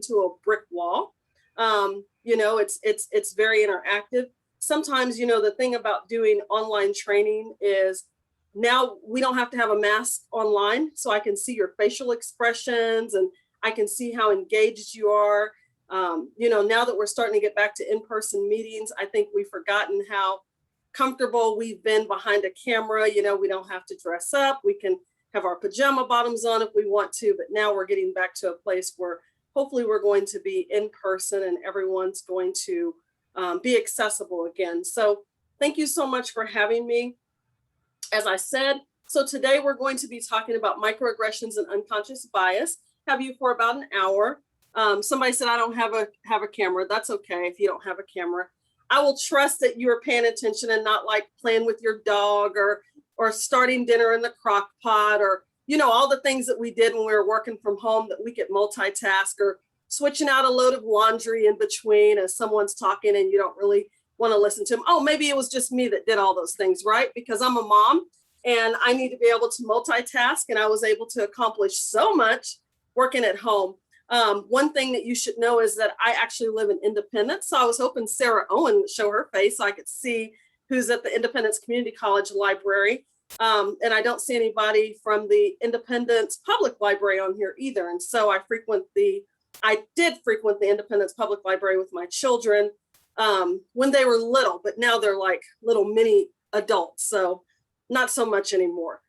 to a brick wall. It's very interactive. Sometimes, the thing about doing online training is now we don't have to have a mask online, so I can see your facial expressions and I can see how engaged you are. Now that we're starting to get back to in-person meetings, I think we've forgotten how comfortable we've been behind a camera. We don't have to dress up. We can have our pajama bottoms on if we want to, but now we're getting back to a place where hopefully we're going to be in person and everyone's going to be accessible again. So thank you so much for having me. As I said, so today we're going to be talking about microaggressions and unconscious bias. Have you for about an hour. Somebody said I don't have a camera. That's okay if you don't have a camera. I will trust that you are paying attention and not like playing with your dog or starting dinner in the crock pot or, all the things that we did when we were working from home that we could multitask, or switching out a load of laundry in between as someone's talking and you don't really want to listen to them. Oh, maybe it was just me that did all those things, right? Because I'm a mom and I need to be able to multitask, and I was able to accomplish so much working at home. One thing that you should know is that I actually live in Independence. So I was hoping Sarah Owen would show her face so I could see who's at the Independence Community College Library. And I don't see anybody from the Independence Public Library on here either. And so I did frequent the Independence Public Library with my children when they were little, but now they're like little mini adults. So not so much anymore.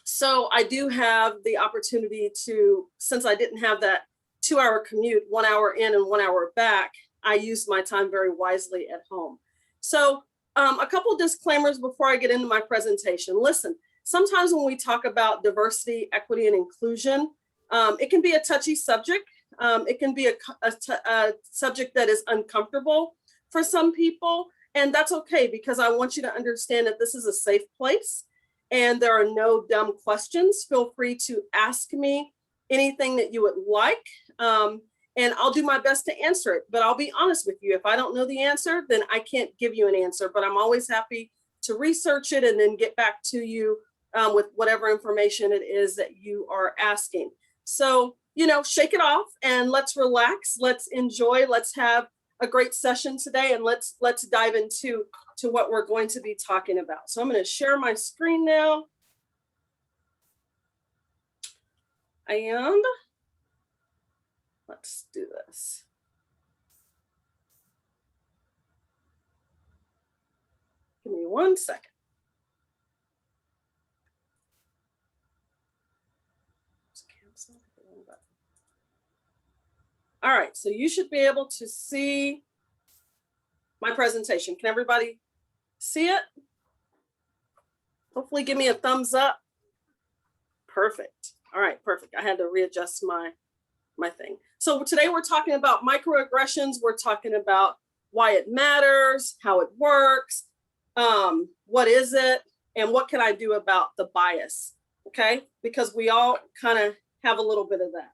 So I do have the opportunity to, since I didn't have that 2-hour commute, 1 hour in and 1 hour back, I used my time very wisely at home. So a couple of disclaimers before I get into my presentation. Listen, sometimes when we talk about diversity, equity, and inclusion, it can be a touchy subject. It can be a subject that is uncomfortable for some people, and that's okay, because I want you to understand that this is a safe place. And there are no dumb questions. Feel free to ask me anything that you would like, and I'll do my best to answer it. But I'll be honest with you, if I don't know the answer, then I can't give you an answer. But I'm always happy to research it and then get back to you with whatever information it is that you are asking. So, shake it off and let's relax. Let's enjoy. Let's have a great session today, and let's dive into what we're going to be talking about. So I'm going to share my screen now. And let's do this. Give me 1 second. All right, so you should be able to see my presentation. Can everybody see it? Hopefully give me a thumbs up. Perfect. All right, perfect. I had to readjust my thing. So today we're talking about microaggressions. We're talking about why it matters, how it works, what is it, and what can I do about the bias, okay? Because we all kind of have a little bit of that.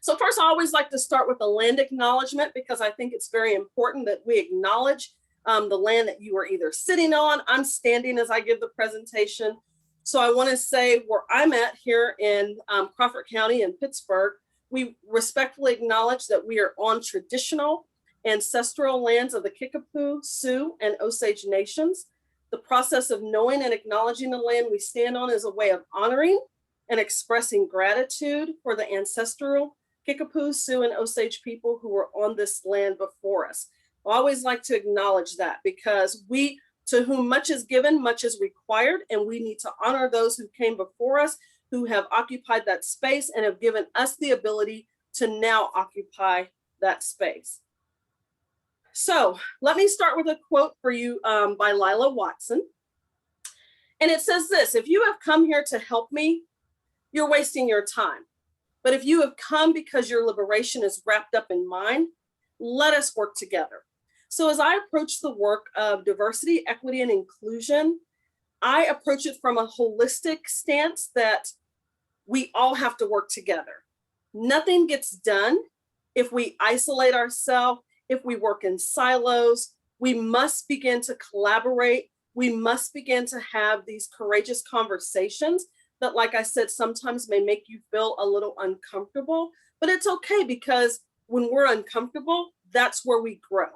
So first, I always like to start with a land acknowledgement, because I think it's very important that we acknowledge the land that you are either sitting on. I'm standing as I give the presentation. So I want to say where I'm at here in Crawford County in Pittsburgh, we respectfully acknowledge that we are on traditional ancestral lands of the Kickapoo, Sioux, and Osage nations. The process of knowing and acknowledging the land we stand on is a way of honoring and expressing gratitude for the ancestral Kickapoo, Sioux, and Osage people who were on this land before us. I always like to acknowledge that, because to whom much is given, much is required, and we need to honor those who came before us, who have occupied that space and have given us the ability to now occupy that space. So let me start with a quote for you by Lila Watson. And it says this: if you have come here to help me, you're wasting your time. But if you have come because your liberation is wrapped up in mine, let us work together. So as I approach the work of diversity, equity, and inclusion, I approach it from a holistic stance that we all have to work together. Nothing gets done if we isolate ourselves, if we work in silos. We must begin to collaborate. We must begin to have these courageous conversations that, like I said, sometimes may make you feel a little uncomfortable, but it's okay, because when we're uncomfortable, that's where we grow.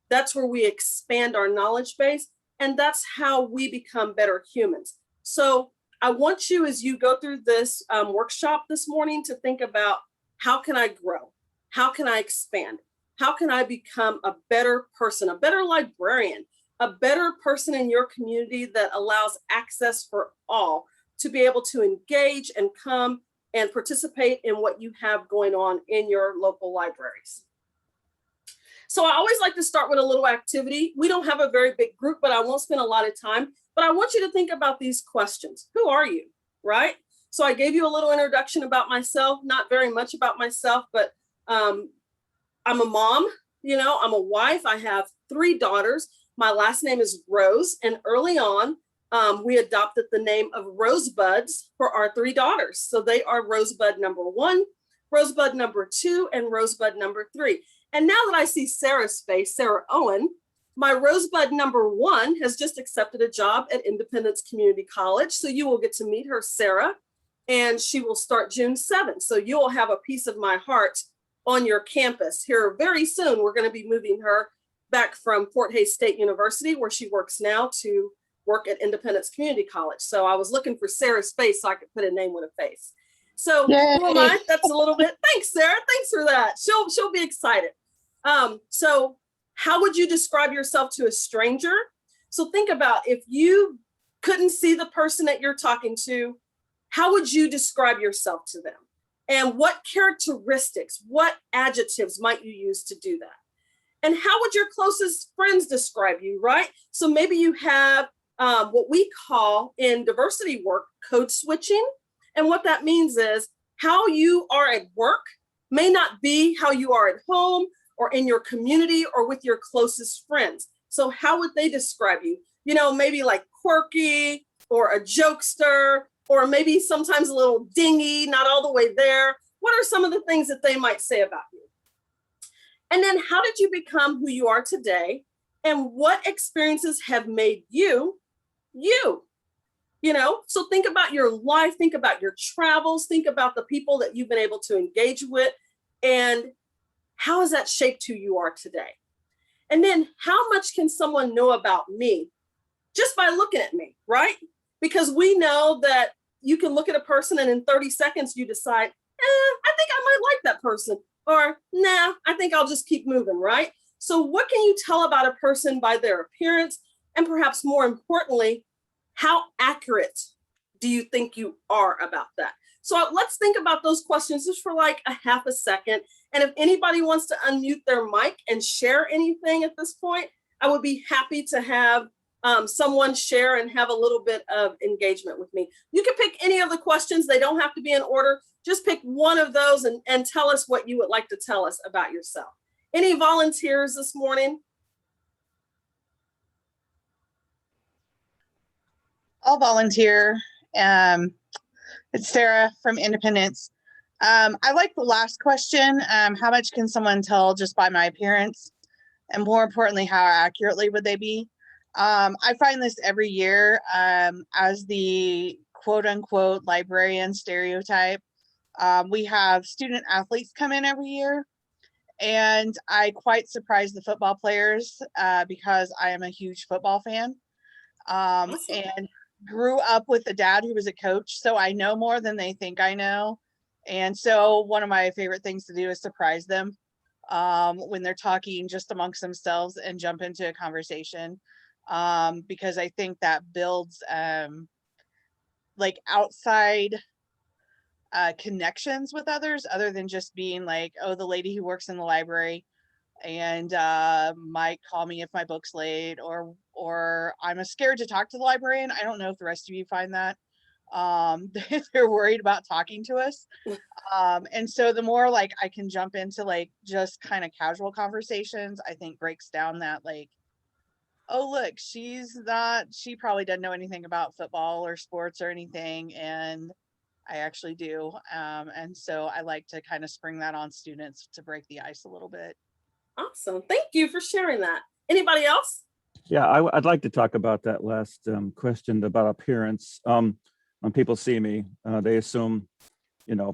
That's where we expand our knowledge base. And that's how we become better humans. So I want you, as you go through this workshop this morning, to think about, how can I grow? How can I expand? How can I become a better person, a better librarian, a better person in your community that allows access for all to be able to engage and come and participate in what you have going on in your local libraries? So I always like to start with a little activity. We don't have a very big group, but I won't spend a lot of time. But I want you to think about these questions. Who are you, right? So I gave you a little introduction about myself, not very much about myself, but I'm a mom, I'm a wife. I have 3 daughters. My last name is Rose. And early on, we adopted the name of Rosebuds for our 3 daughters. So they are Rosebud number 1, Rosebud number 2, and Rosebud number 3. And now that I see Sarah's face, Sarah Owen, my Rosebud number 1 has just accepted a job at Independence Community College. So you will get to meet her, Sarah, and she will start June 7th. So you will have a piece of my heart on your campus here very soon. We're going to be moving her back from Fort Hays State University, where she works now, to work at Independence Community College. So I was looking for Sarah's face so I could put a name with a face. So Yay. who am I? That's a little bit. Thanks, Sarah. Thanks for that. She'll be excited. So how would you describe yourself to a stranger? So think about, if you couldn't see the person that you're talking to, how would you describe yourself to them? And what characteristics, what adjectives might you use to do that? And how would your closest friends describe you, right? So maybe you have what we call in diversity work code switching. And what that means is, how you are at work may not be how you are at home or in your community or with your closest friends. So how would they describe you? Maybe like quirky, or a jokester, or maybe sometimes a little dingy, not all the way there. What are some of the things that they might say about you? And then, how did you become who you are today? And what experiences have made you, you? So think about your life, think about your travels, think about the people that you've been able to engage with, and how has that shaped who you are today? And then, how much can someone know about me just by looking at me, right? Because we know that you can look at a person and in 30 seconds you decide, I think I might like that person, or nah, I think I'll just keep moving, right? So what can you tell about a person by their appearance? And perhaps more importantly, how accurate do you think you are about that? So let's think about those questions just for like a half a second. And if anybody wants to unmute their mic and share anything at this point, I would be happy to have someone share and have a little bit of engagement with me. You can pick any of the questions. They don't have to be in order. Just pick one of those and tell us what you would like to tell us about yourself. Any volunteers this morning? I'll volunteer. It's Sarah from Independence. I like the last question. How much can someone tell just by my appearance? And more importantly, how accurately would they be? I find this every year as the quote unquote librarian stereotype. We have student athletes come in every year, and I quite surprise the football players because I am a huge football fan. Awesome. And grew up with a dad who was a coach, so I know more than they think I know. And so one of my favorite things to do is surprise them when they're talking just amongst themselves and jump into a conversation, because I think that builds like outside connections with others, other than just being like, oh, the lady who works in the library and might call me if my book's late, or I'm scared to talk to the librarian. I don't know if the rest of you find that. They're worried about talking to us. And so the more like I can jump into like just kind of casual conversations, I think breaks down that like, oh, look, she probably doesn't know anything about football or sports or anything. And I actually do. And so I like to kind of spring that on students to break the ice a little bit. Awesome. Thank you for sharing that. Anybody else? Yeah, I'd like to talk about that last question about appearance. when people see me, they assume,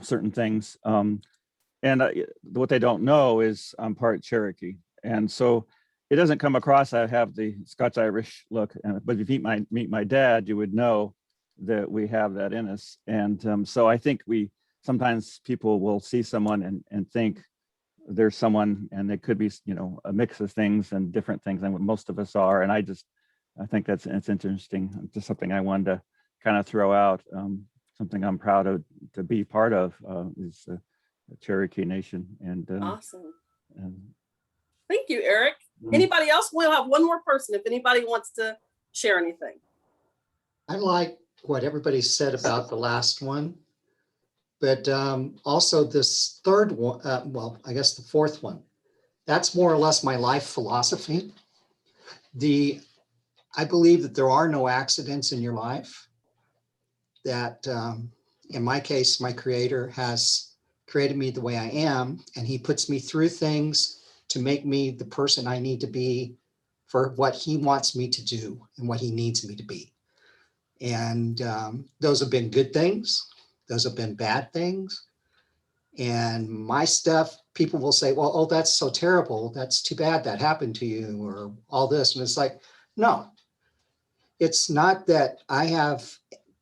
certain things. And what they don't know is I'm part Cherokee. And so it doesn't come across, I have the Scotch Irish look, but if you meet my dad, you would know that we have that in us. And so I think sometimes people will see someone and think there's someone, and it could be, a mix of things and different things than what most of us are. And I think it's interesting. Just something I wanted to kind of throw out. Something I'm proud of to be part of is the Cherokee Nation. And awesome. And, thank you, Eric. Anybody else? We'll have one more person if anybody wants to share anything. I like what everybody said about the last one, but also this third one, well, I guess the fourth one, that's more or less my life philosophy. I believe that there are no accidents in your life, that in my case, my creator has created me the way I am, and he puts me through things to make me the person I need to be for what he wants me to do and what he needs me to be. And those have been good things. Those have been bad things. And my stuff, people will say, well, oh, that's so terrible. That's too bad that happened to you, or all this. And it's like, no, it's not that I have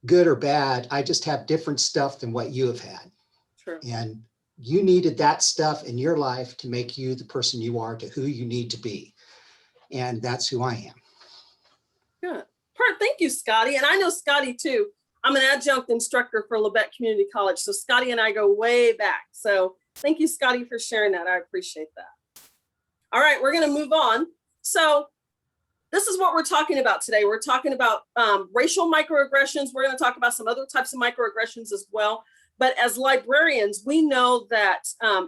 good or bad. I just have different stuff than what you have had. True. And you needed that stuff in your life to make you the person you are, to who you need to be. And that's who I am. Good. Thank you, Scotty. And I know Scotty too. I'm an adjunct instructor for Labette Community College. So Scotty and I go way back. So thank you, Scotty, for sharing that. I appreciate that. All right, we're going to move on. So this is what we're talking about today. We're talking about racial microaggressions. We're going to talk about some other types of microaggressions as well. But as librarians, we know that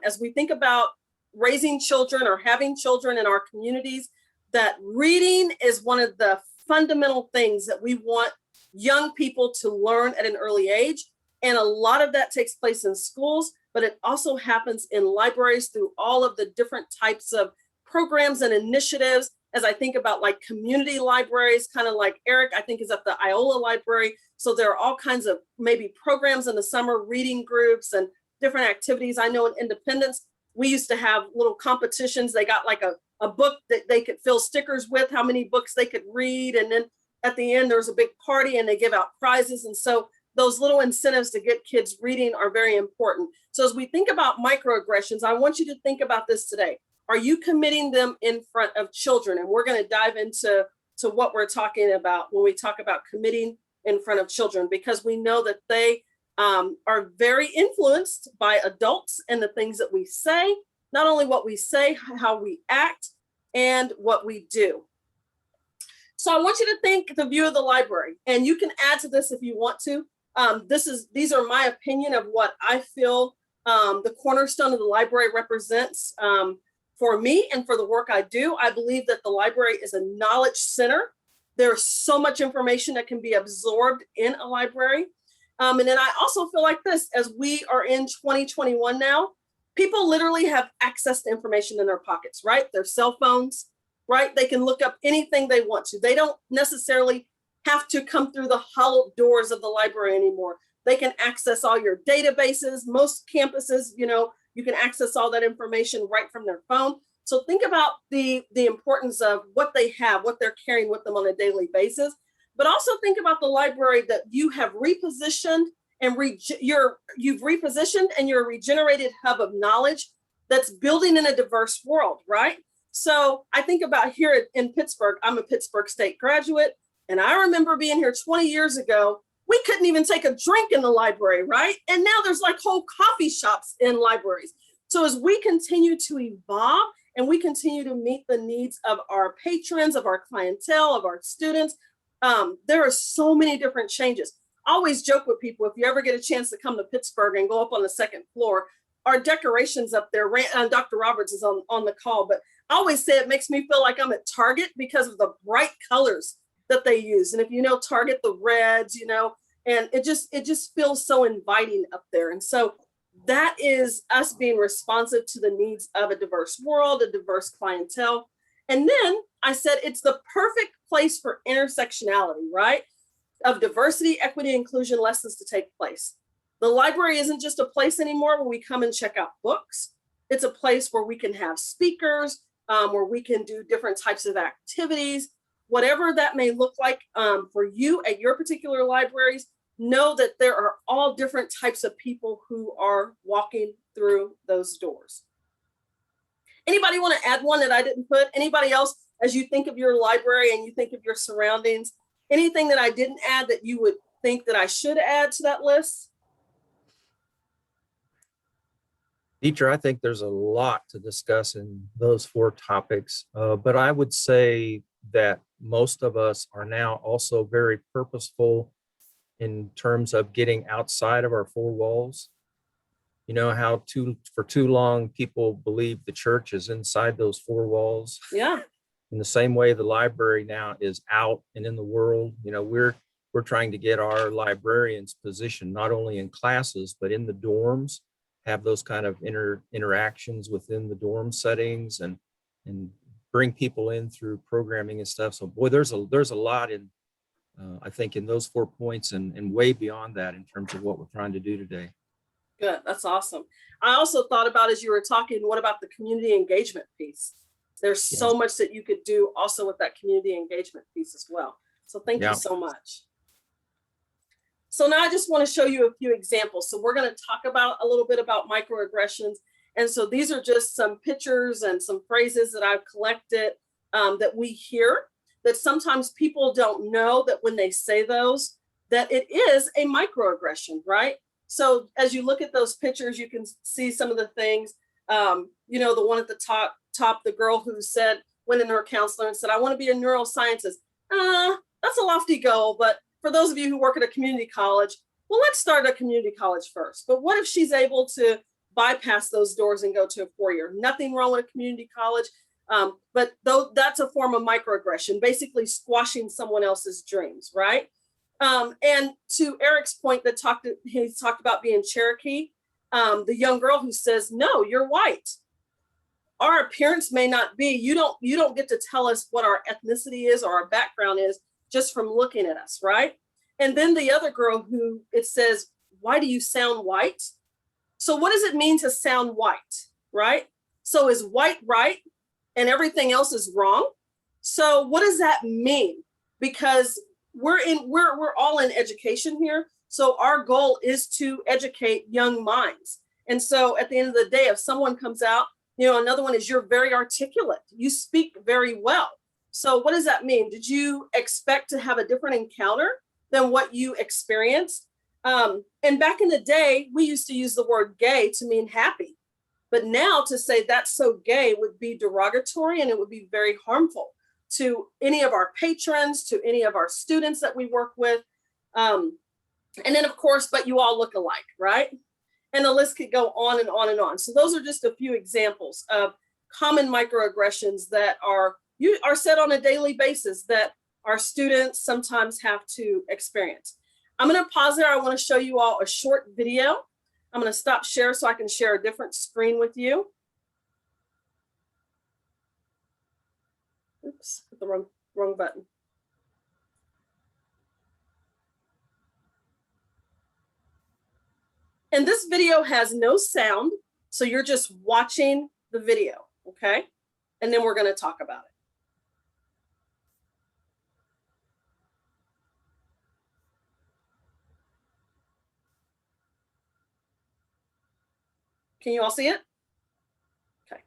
as we think about raising children or having children in our communities, that reading is one of the fundamental things that we want young people to learn at an early age. And a lot of that takes place in schools, but it also happens in libraries through all of the different types of programs and initiatives. As I think about like community libraries, kind of like Eric, I think is at the Iola Library. So there are all kinds of maybe programs in the summer, reading groups and different activities. I know in Independence, we used to have little competitions. They got like a book that they could fill stickers with, how many books they could read. And then at the end, there's a big party and they give out prizes. And so those little incentives to get kids reading are very important. So as we think about microaggressions, I want you to think about this today. Are you committing them in front of children? And we're going to dive into what we're talking about when we talk about committing in front of children, because we know that they are very influenced by adults and the things that we say, not only what we say, how we act, and what we do. So I want you to think the view of the library, and you can add to this if you want to. These are my opinion of what I feel the cornerstone of the library represents for me and for the work I do. I believe that the library is a knowledge center. There's so much information that can be absorbed in a library. And then I also feel like this, as we are in 2021 now, people literally have access to information in their pockets, right? Their cell phones, right? They can look up anything they want to. They don't necessarily have to come through the hollowed doors of the library anymore. They can access all your databases. Most campuses, you can access all that information right from their phone. So think about the importance of what they have, what they're carrying with them on a daily basis. But also think about the library that you have repositioned and you've repositioned, and you're a regenerated hub of knowledge that's building in a diverse world, right? So I think about here in Pittsburgh. I'm a Pittsburgh State graduate, and I remember being here 20 years ago. We couldn't even take a drink in the library, right? And now there's like whole coffee shops in libraries. So as we continue to evolve and we continue to meet the needs of our patrons, of our clientele, of our students, there are so many different changes. I always joke with people, if you ever get a chance to come to Pittsburgh and go up on the second floor, our decorations up there, Dr. Roberts is on the call, but I always say it makes me feel like I'm at Target because of the bright colors that they use. And if you know Target, the reds, and it just feels so inviting up there. And so that is us being responsive to the needs of a diverse world, a diverse clientele. And then I said, it's the perfect place for intersectionality, right? of diversity, equity, inclusion lessons to take place. The library isn't just a place anymore where we come and check out books. It's a place where we can have speakers, where we can do different types of activities, whatever that may look like for you at your particular libraries. Know that there are all different types of people who are walking through those doors. Anybody want to add one that I didn't put? Anybody else, as you think of your library and you think of your surroundings, anything that I didn't add that you would think that I should add to that list? Teacher, I think there's a lot to discuss in those 4 topics, but I would say that most of us are now also very purposeful in terms of getting outside of our 4 walls. You know how for too long people believe the church is inside those 4 walls. Yeah. In the same way, the library now is out and in the world. You know, we're trying to get our librarians positioned not only in classes but in the dorms, have those kind of interactions within the dorm settings, and bring people in through programming and stuff. So boy, there's a lot in I think in those 4 points and way beyond that in terms of what we're trying to do today. Good. That's awesome. I also thought about, as you were talking, what about the community engagement piece? There's so much that you could do also with that community engagement piece as well. So thank you so much. So now I just want to show you a few examples. So we're going to talk about a little bit about microaggressions. And so these are just some pictures and some phrases that I've collected that we hear, that sometimes people don't know that when they say those, that it is a microaggression, right? So as you look at those pictures, you can see some of the things, you know, the one at the top, the girl who went in her counselor and said, I want to be a neuroscientist. That's a lofty goal, but for those of you who work at a community college, well, let's start at community college first. But what if she's able to bypass those doors and go to a 4-year? Nothing wrong with a community college, but though that's a form of microaggression, basically squashing someone else's dreams, right? And to Eric's point he talked about being Cherokee, the young girl who says, no, you're white. Our appearance may not be, you don't get to tell us what our ethnicity is or our background is just from looking at us, right? And then the other girl who it says, why do you sound white? So what does it mean to sound white, right? So is white right and everything else is wrong? So what does that mean? Because we're all in education here. So our goal is to educate young minds. And so at the end of the day, if someone comes out, you know, another one is you're very articulate. You speak very well. So what does that mean? Did you expect to have a different encounter than what you experienced? And back in the day, we used to use the word gay to mean happy. But now to say that's so gay would be derogatory, and it would be very harmful to any of our patrons, to any of our students that we work with. And then of course, but you all look alike, right? And the list could go on and on and on. So those are just a few examples of common microaggressions that are said on a daily basis that our students sometimes have to experience. I'm going to pause there. I want to show you all a short video. I'm going to stop share so I can share a different screen with you. Oops, hit the wrong button. And this video has no sound, so you're just watching the video, okay? And then we're going to talk about it. Can you all see it? Okay.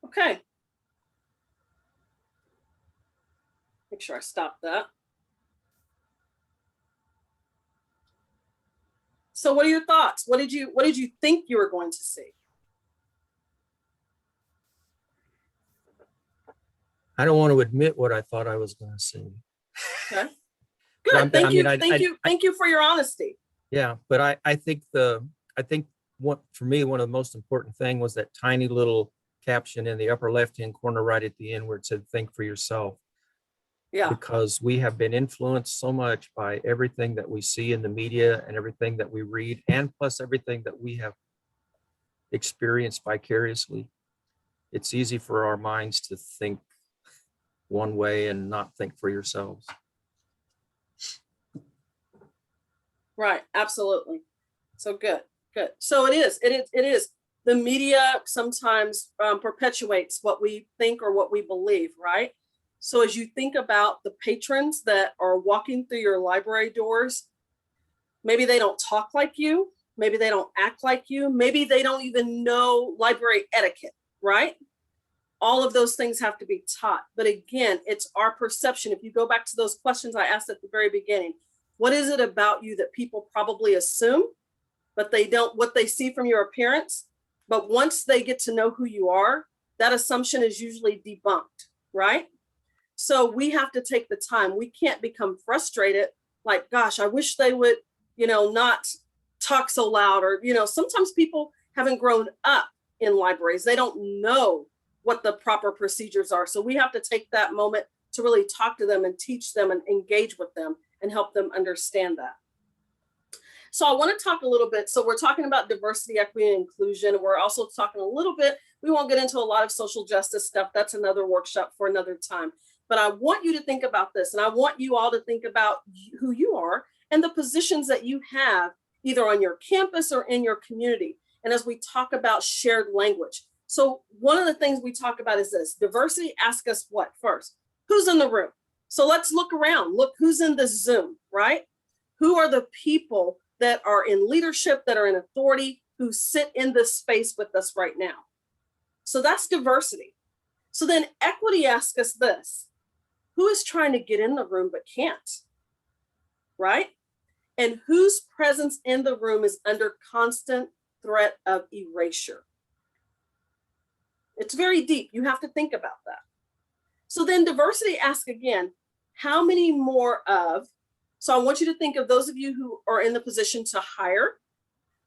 Okay. Make sure I stop that. So what are your thoughts? What did you think you were going to see? I don't want to admit what I thought I was going to see. Okay. I'm- Good. Thank I you. mean, I- Thank you. Thank you for your honesty. Yeah, but I think what for me, one of the most important thing was that tiny little caption in the upper left-hand corner right at the end where it said, think for yourself. Yeah. Because we have been influenced so much by everything that we see in the media and everything that we read, and plus everything that we have experienced vicariously. It's easy for our minds to think one way and not think for yourselves. Right. Absolutely. So good. Good. So it is. The media sometimes perpetuates what we think or what we believe, right? So as you think about the patrons that are walking through your library doors, maybe they don't talk like you, maybe they don't act like you, maybe they don't even know library etiquette, right? All of those things have to be taught. But again, it's our perception. If you go back to those questions I asked at the very beginning, what is it about you that people probably assume, but they don't, what they see from your appearance? But once they get to know who you are, that assumption is usually debunked, right? So we have to take the time. We can't become frustrated. Like, gosh, I wish they would, not talk so loud, or, sometimes people haven't grown up in libraries. They don't know what the proper procedures are. So we have to take that moment to really talk to them and teach them and engage with them and help them understand that. So I want to talk a little bit. So we're talking about diversity, equity, and inclusion. We're also talking a little bit, we won't get into a lot of social justice stuff. That's another workshop for another time. But I want you to think about this, and I want you all to think about who you are and the positions that you have either on your campus or in your community. And as we talk about shared language. So one of the things we talk about is this: diversity. Ask us what first? Who's in the room? So let's look around. Look who's in this Zoom, right? Who are the people that are in leadership, that are in authority, who sit in this space with us right now? So that's diversity. So then equity asks us this: who is trying to get in the room but can't, right? And whose presence in the room is under constant threat of erasure? It's very deep. You have to think about that. So then diversity asks again, how many more of, so I want you to think of those of you who are in the position to hire,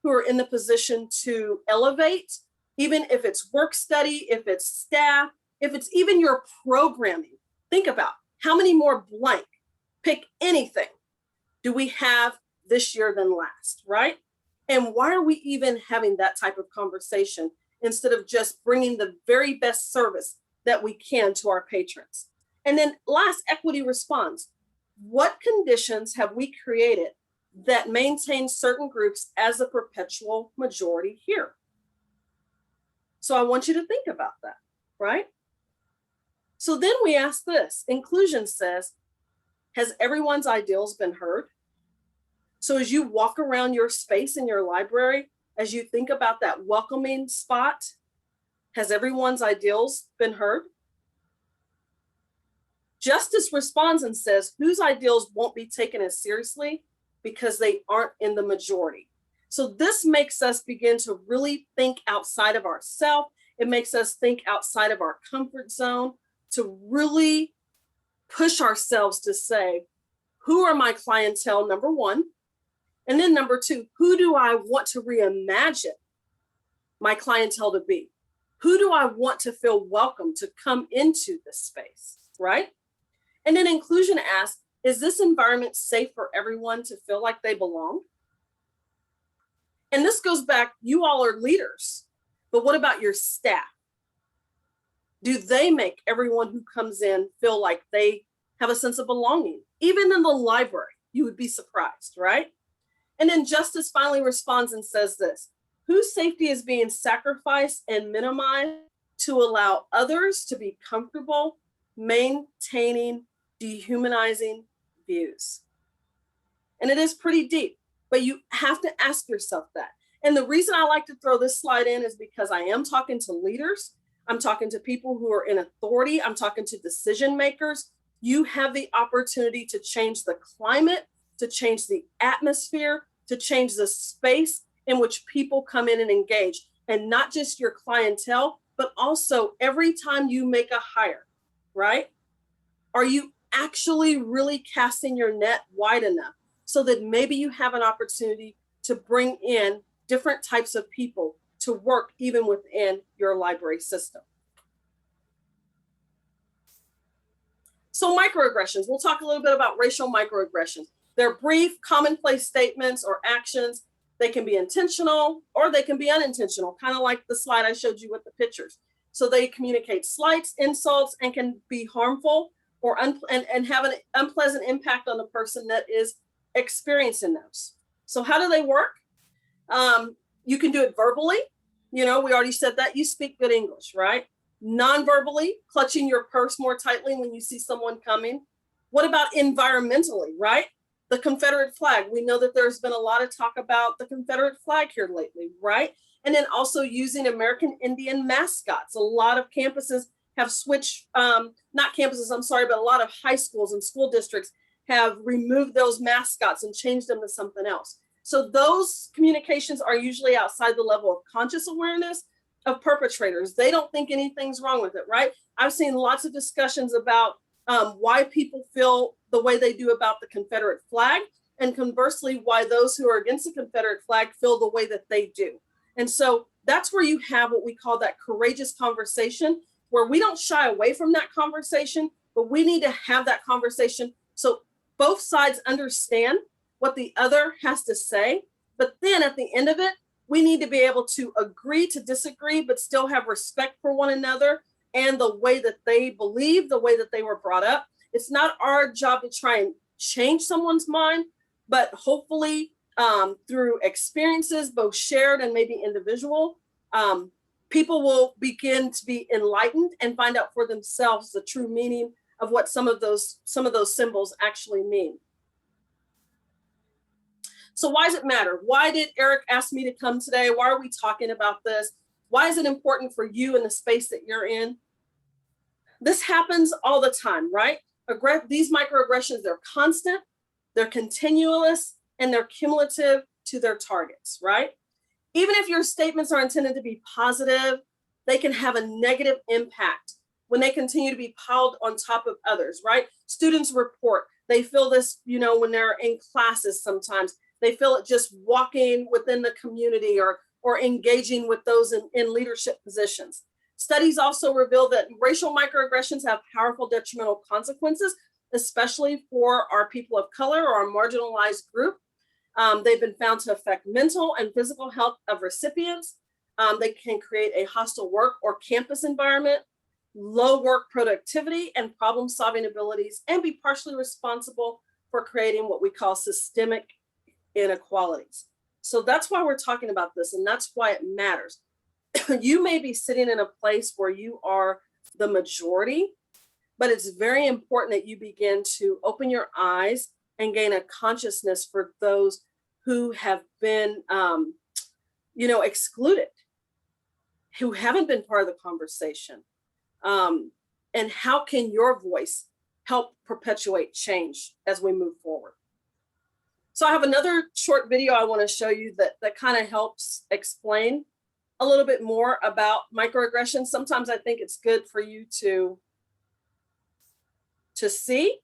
who are in the position to elevate, even if it's work study, if it's staff, if it's even your programming. Think about how many more blank, pick anything, do we have this year than last, right? And why are we even having that type of conversation instead of just bringing the very best service that we can to our patrons? And then last, equity responds. What conditions have we created that maintain certain groups as a perpetual majority here? So I want you to think about that, right? So then we ask this: inclusion says, has everyone's ideals been heard? So as you walk around your space in your library, as you think about that welcoming spot, has everyone's ideals been heard? Justice responds and says, whose ideals won't be taken as seriously because they aren't in the majority? So this makes us begin to really think outside of ourselves. It makes us think outside of our comfort zone, to really push ourselves to say, who are my clientele, number one? And then number two, who do I want to reimagine my clientele to be? Who do I want to feel welcome to come into this space, right? And then inclusion asks, is this environment safe for everyone to feel like they belong? And this goes back, you all are leaders, but what about your staff? Do they make everyone who comes in feel like they have a sense of belonging? Even in the library, You would be surprised, right? And then justice finally responds and says this: whose safety is being sacrificed and minimized to allow others to be comfortable maintaining dehumanizing views? And it is pretty deep, but you have to ask yourself that. And the reason I like to throw this slide in is because I am talking to leaders. I'm talking to people who are in authority. I'm talking to decision makers. You have the opportunity to change the climate, to change the atmosphere, to change the space in which people come in and engage. And not just your clientele, but also every time you make a hire, right? Are you actually really casting your net wide enough so that maybe you have an opportunity to bring in different types of people to work even within your library system? So microaggressions, we'll talk a little bit about racial microaggressions. They're brief, commonplace statements or actions. They can be intentional or they can be unintentional, kind of like the slide I showed you with the pictures. So they communicate slights, insults, and can be harmful or and have an unpleasant impact on the person that is experiencing those. So how do they work? You can do it verbally. You know, we already said that. You speak good English, right? Non-verbally, clutching your purse more tightly when you see someone coming. What about environmentally, right? The Confederate flag. We know that there's been a lot of talk about the Confederate flag here lately, right? And then also using American Indian mascots. A lot of campuses have switched, not campuses, I'm sorry, but a lot of high schools and school districts have removed those mascots and changed them to something else. So those communications are usually outside the level of conscious awareness of perpetrators. They don't think anything's wrong with it, right? I've seen lots of discussions about why people feel the way they do about the Confederate flag, and conversely, why those who are against the Confederate flag feel the way that they do. And so that's where you have what we call that courageous conversation, where we don't shy away from that conversation, but we need to have that conversation so both sides understand what the other has to say. But then at the end of it, we need to be able to agree to disagree, but still have respect for one another and the way that they believe, the way that they were brought up. It's not our job to try and change someone's mind, but hopefully through experiences, both shared and maybe individual, people will begin to be enlightened and find out for themselves the true meaning of what some of those symbols actually mean. So why does it matter? Why did Eric ask me to come today? Why are we talking about this? Why is it important for you in the space that you're in? This happens all the time, right? These microaggressions, they're constant, they're continuous, and they're cumulative to their targets, right? Even if your statements are intended to be positive, they can have a negative impact when they continue to be piled on top of others, right? Students report, they feel this, you know, when they're in classes sometimes, they feel it just walking within the community or engaging with those in leadership positions. Studies also reveal that racial microaggressions have powerful detrimental consequences, especially for our people of color or our marginalized group. They've been found to affect mental and physical health of recipients. They can create a hostile work or campus environment, low work productivity and problem-solving abilities, and be partially responsible for creating what we call systemic inequalities. So that's why we're talking about this, and that's why it matters. You may be sitting in a place where you are the majority, but it's very important that you begin to open your eyes and gain a consciousness for those who have been, excluded, who haven't been part of the conversation. And how can your voice help perpetuate change as we move forward? So I have another short video I want to show you that kind of helps explain a little bit more about microaggressions. Sometimes I think it's good for you to see.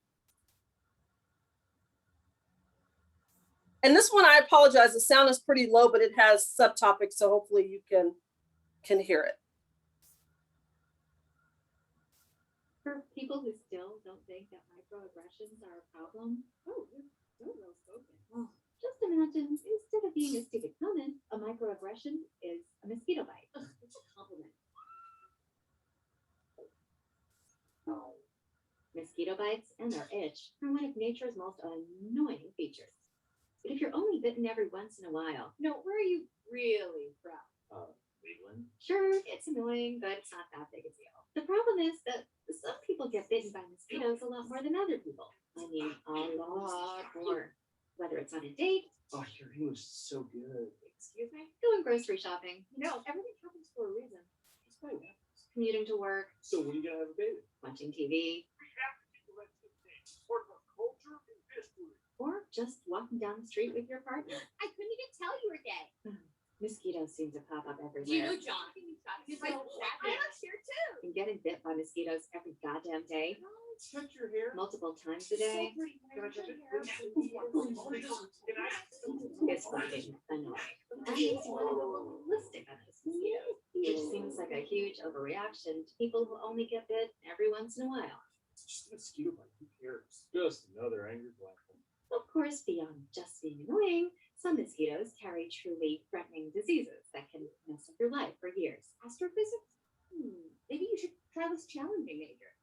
And this one, I apologize, the sound is pretty low, but it has subtopics, so hopefully you can hear it. For people who still don't think that microaggressions are a problem, you're well spoken. Well, just imagine, instead of being a stupid comment, a microaggression is a mosquito bite. It's a compliment. Mosquito bites and their itch are one of nature's most annoying features. But if you're only bitten every once in a while, where are you really from? Cleveland. Sure, it's annoying, but it's not that big a deal. The problem is that some people get bitten by mosquitoes a lot more than other people. I mean, a lot more. Whether it's on a date, Oh, your English is so good. excuse me, going grocery shopping. Everything happens for a reason. That's my name. Commuting to work, So when are you gonna have a baby? watching TV, We have to keep the Redskins name. Part of our culture and history. or just walking down the street with your partner. I couldn't even tell you were gay. Mosquitoes seem to pop up everywhere. Do you know John? He's like, I live here too. And getting bit by mosquitoes every goddamn day, Touch your hair. multiple times a day, is fucking annoying. That makes you want to go ballistic on those mosquitoes, which seems like a huge overreaction to people who only get bit every once in a while. It's just a mosquito bite. Who cares? Just another angry black one. Of course, beyond just being annoying, some mosquitoes carry truly threatening diseases that can mess up your life for years. Astrophysics? Maybe you should try this challenging major.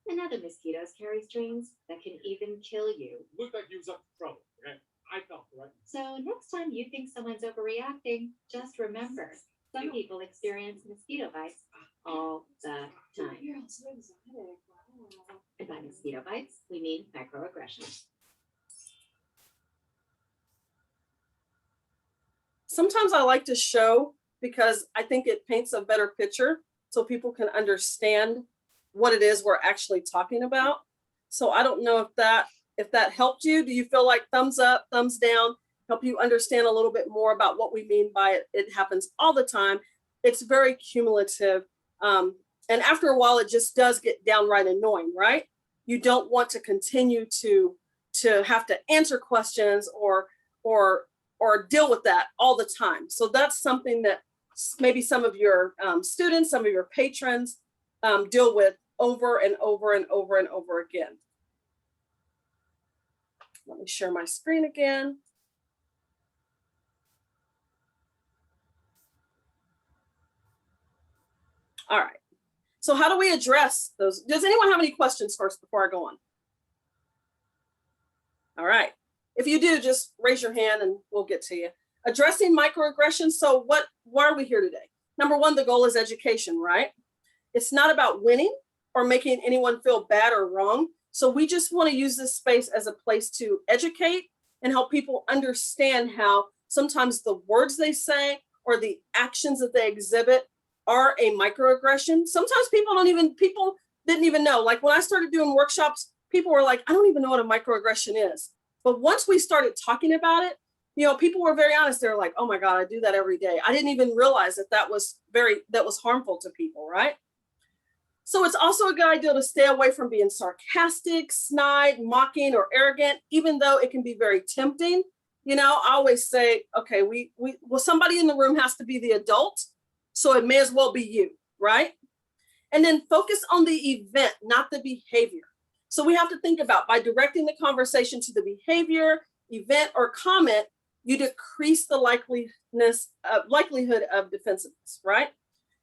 And other mosquitoes carry strains that can even kill you. Looked like he was up to trouble. Okay, I felt the right. So next time you think someone's overreacting, just remember, some people experience mosquito bites all the time. You're so exotic. Wow. And by mosquito bites, we mean microaggressions. Sometimes I like to show because I think it paints a better picture so people can understand what it is we're actually talking about. So I don't know if that helped you. Do you feel like thumbs up, thumbs down, help you understand a little bit more about what we mean by it? It happens all the time. It's very cumulative. And after a while, it just does get downright annoying, right? You don't want to continue to have to answer questions or deal with that all the time. So that's something that maybe some of your students, some of your patrons deal with over and over and over and over again. Let me share my screen again. All right. So how do we address those? Does anyone have any questions first before I go on? All right. If you do, just raise your hand and we'll get to you. Addressing microaggressions. So why are we here today? Number one, the goal is education, right? It's not about winning or making anyone feel bad or wrong. So we just want to use this space as a place to educate and help people understand how sometimes the words they say or the actions that they exhibit are a microaggression. Sometimes people didn't even know. Like when I started doing workshops, people were like, I don't even know what a microaggression is. But once we started talking about it, people were very honest. They're like, oh my God, I do that every day. I didn't even realize that was harmful to people, right? So it's also a good idea to stay away from being sarcastic, snide, mocking, or arrogant, even though it can be very tempting. I always say, okay, somebody in the room has to be the adult, so it may as well be you, right? And then focus on the event, not the behavior. So we have to think about, by directing the conversation to the behavior, event, or comment, you decrease the likelihood of defensiveness, right?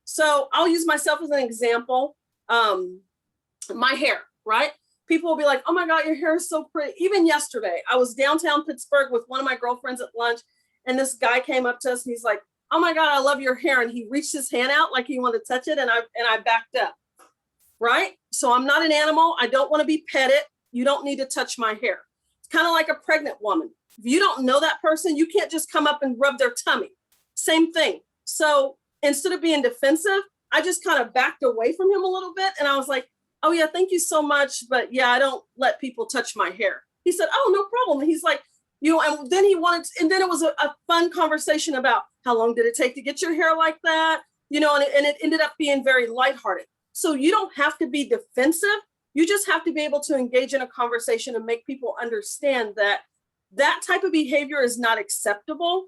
So I'll use myself as an example. My hair, right? People will be like, oh my God, your hair is so pretty. Even yesterday, I was downtown Pittsburgh with one of my girlfriends at lunch, and this guy came up to us and he's like, oh my God, I love your hair. And he reached his hand out like he wanted to touch it, and I backed up, right? So I'm not an animal. I don't want to be petted. You don't need to touch my hair. It's kind of like a pregnant woman. If you don't know that person, you can't just come up and rub their tummy. Same thing. So instead of being defensive, I just kind of backed away from him a little bit. And I was like, oh yeah, thank you so much. But yeah, I don't let people touch my hair. He said, oh, no problem. And he's like, and then and then it was a fun conversation about how long did it take to get your hair like that? And it ended up being very lighthearted. So you don't have to be defensive. You just have to be able to engage in a conversation and make people understand that type of behavior is not acceptable.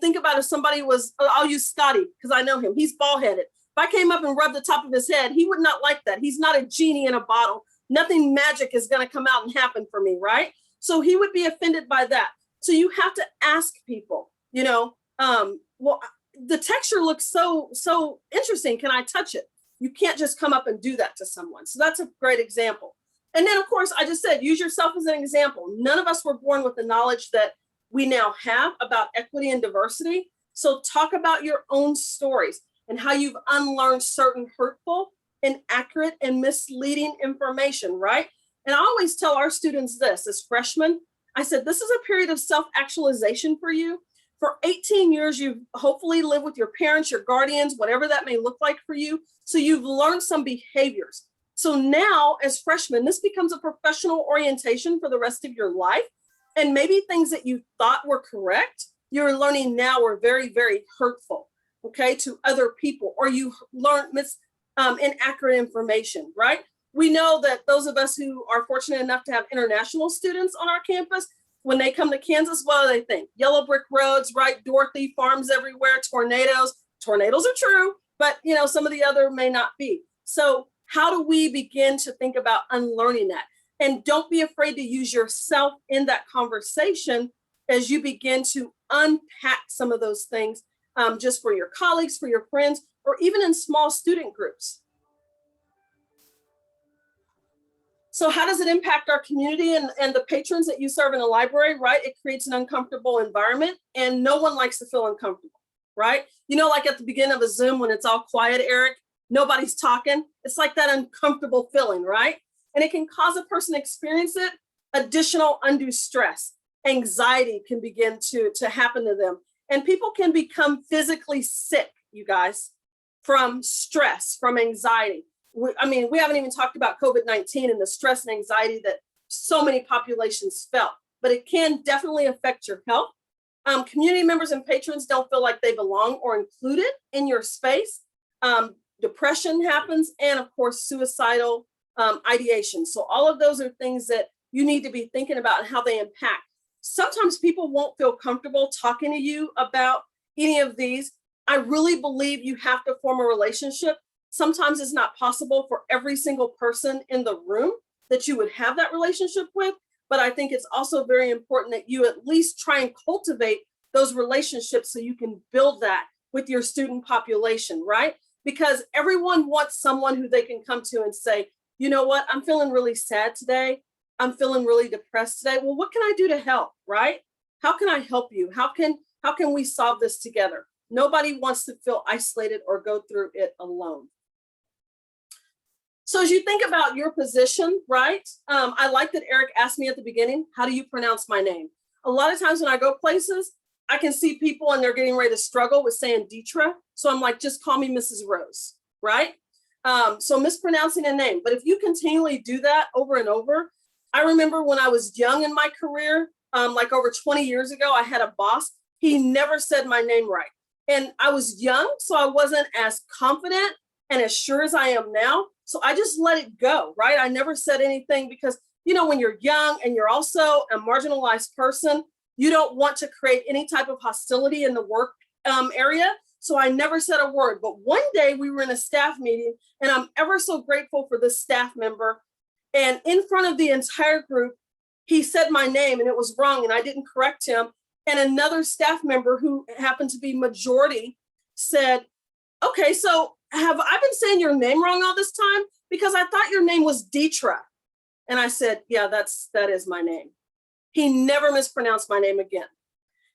Think about if somebody I'll use Scotty because I know him. He's bald headed. If I came up and rubbed the top of his head, he would not like that. He's not a genie in a bottle. Nothing magic is going to come out and happen for me, right? So he would be offended by that. So you have to ask people, well, the texture looks so interesting. Can I touch it? You can't just come up and do that to someone. So that's a great example. And then, of course, I just said, use yourself as an example. None of us were born with the knowledge that we now have about equity and diversity. So talk about your own stories and how you've unlearned certain hurtful, inaccurate, and misleading information, right? And I always tell our students this as freshmen. I said, this is a period of self-actualization for you. For 18 years, you've hopefully lived with your parents, your guardians, whatever that may look like for you. So you've learned some behaviors. So now as freshmen, this becomes a professional orientation for the rest of your life. And maybe things that you thought were correct, you're learning now are very, very hurtful, okay, to other people, or you learned inaccurate information, right? We know that those of us who are fortunate enough to have international students on our campus, when they come to Kansas, what do they think? Yellow brick roads, right? Dorothy, farms everywhere, tornadoes. Tornadoes are true, but you know, some of the other may not be. So how do we begin to think about unlearning that? And don't be afraid to use yourself in that conversation as you begin to unpack some of those things, just for your colleagues, for your friends, or even in small student groups. So how does it impact our community and the patrons that you serve in the library, right? It creates an uncomfortable environment, and no one likes to feel uncomfortable, right? You know, like at the beginning of a Zoom when it's all quiet, Eric, nobody's talking. It's like that uncomfortable feeling, right? And it can cause a person to experience it, additional undue stress. Anxiety can begin to happen to them. And people can become physically sick, you guys, from stress, from anxiety. We haven't even talked about COVID-19 and the stress and anxiety that so many populations felt, but it can definitely affect your health. Community members and patrons don't feel like they belong or included in your space. Depression happens, and of course, suicidal ideation. So all of those are things that you need to be thinking about and how they impact. Sometimes people won't feel comfortable talking to you about any of these. I really believe you have to form a relationship. Sometimes it's not possible for every single person in the room that you would have that relationship with, but I think it's also very important that you at least try and cultivate those relationships so you can build that with your student population, right? Because everyone wants someone who they can come to and say, you know what, I'm feeling really sad today. I'm feeling really depressed today. Well, what can I do to help, right? How can I help you? How can we solve this together? Nobody wants to feel isolated or go through it alone. So as you think about your position, right? I like that Eric asked me at the beginning, how do you pronounce my name? A lot of times when I go places, I can see people and they're getting ready to struggle with saying Deetra. So I'm like, just call me Mrs. Rose, right? So mispronouncing a name. But if you continually do that over and over, I remember when I was young in my career, like over 20 years ago, I had a boss. He never said my name right. And I was young, so I wasn't as confident and as sure as I am now. So I just let it go, right? I never said anything because, you know, when you're young and you're also a marginalized person, you don't want to create any type of hostility in the work area. So I never said a word. But one day we were in a staff meeting, and I'm ever so grateful for this staff member. And in front of the entire group, he said my name and it was wrong, and I didn't correct him. And another staff member who happened to be majority said, okay, so have I been saying your name wrong all this time? Because I thought your name was Deetra. And I said, yeah, that is my name. He never mispronounced my name again.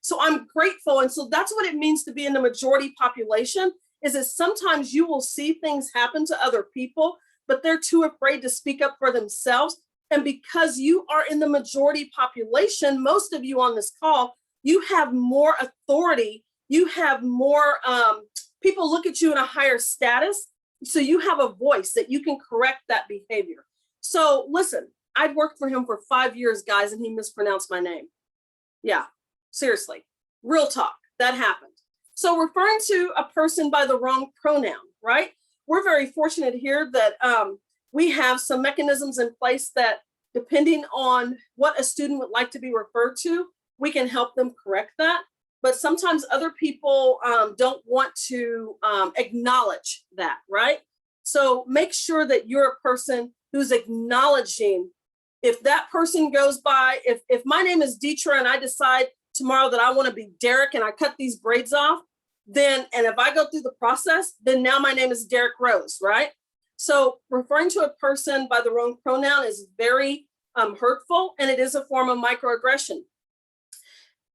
So I'm grateful. And so that's what it means to be in the majority population, is that sometimes you will see things happen to other people, but they're too afraid to speak up for themselves. And because you are in the majority population, most of you on this call, you have more authority. You have more, people look at you in a higher status. So you have a voice that you can correct that behavior. So listen, I'd worked for him for 5 years, guys, and he mispronounced my name. Yeah, seriously, real talk, that happened. So referring to a person by the wrong pronoun, right? We're very fortunate here that we have some mechanisms in place that, depending on what a student would like to be referred to, we can help them correct that. But sometimes other people don't want to acknowledge that, right? So make sure that you're a person who's acknowledging. If that person goes by, if my name is Deetra and I decide tomorrow that I want to be Derek and I cut these braids off, then, and if I go through the process, then now my name is Derek Rose, right? So referring to a person by the wrong pronoun is very hurtful, and it is a form of microaggression.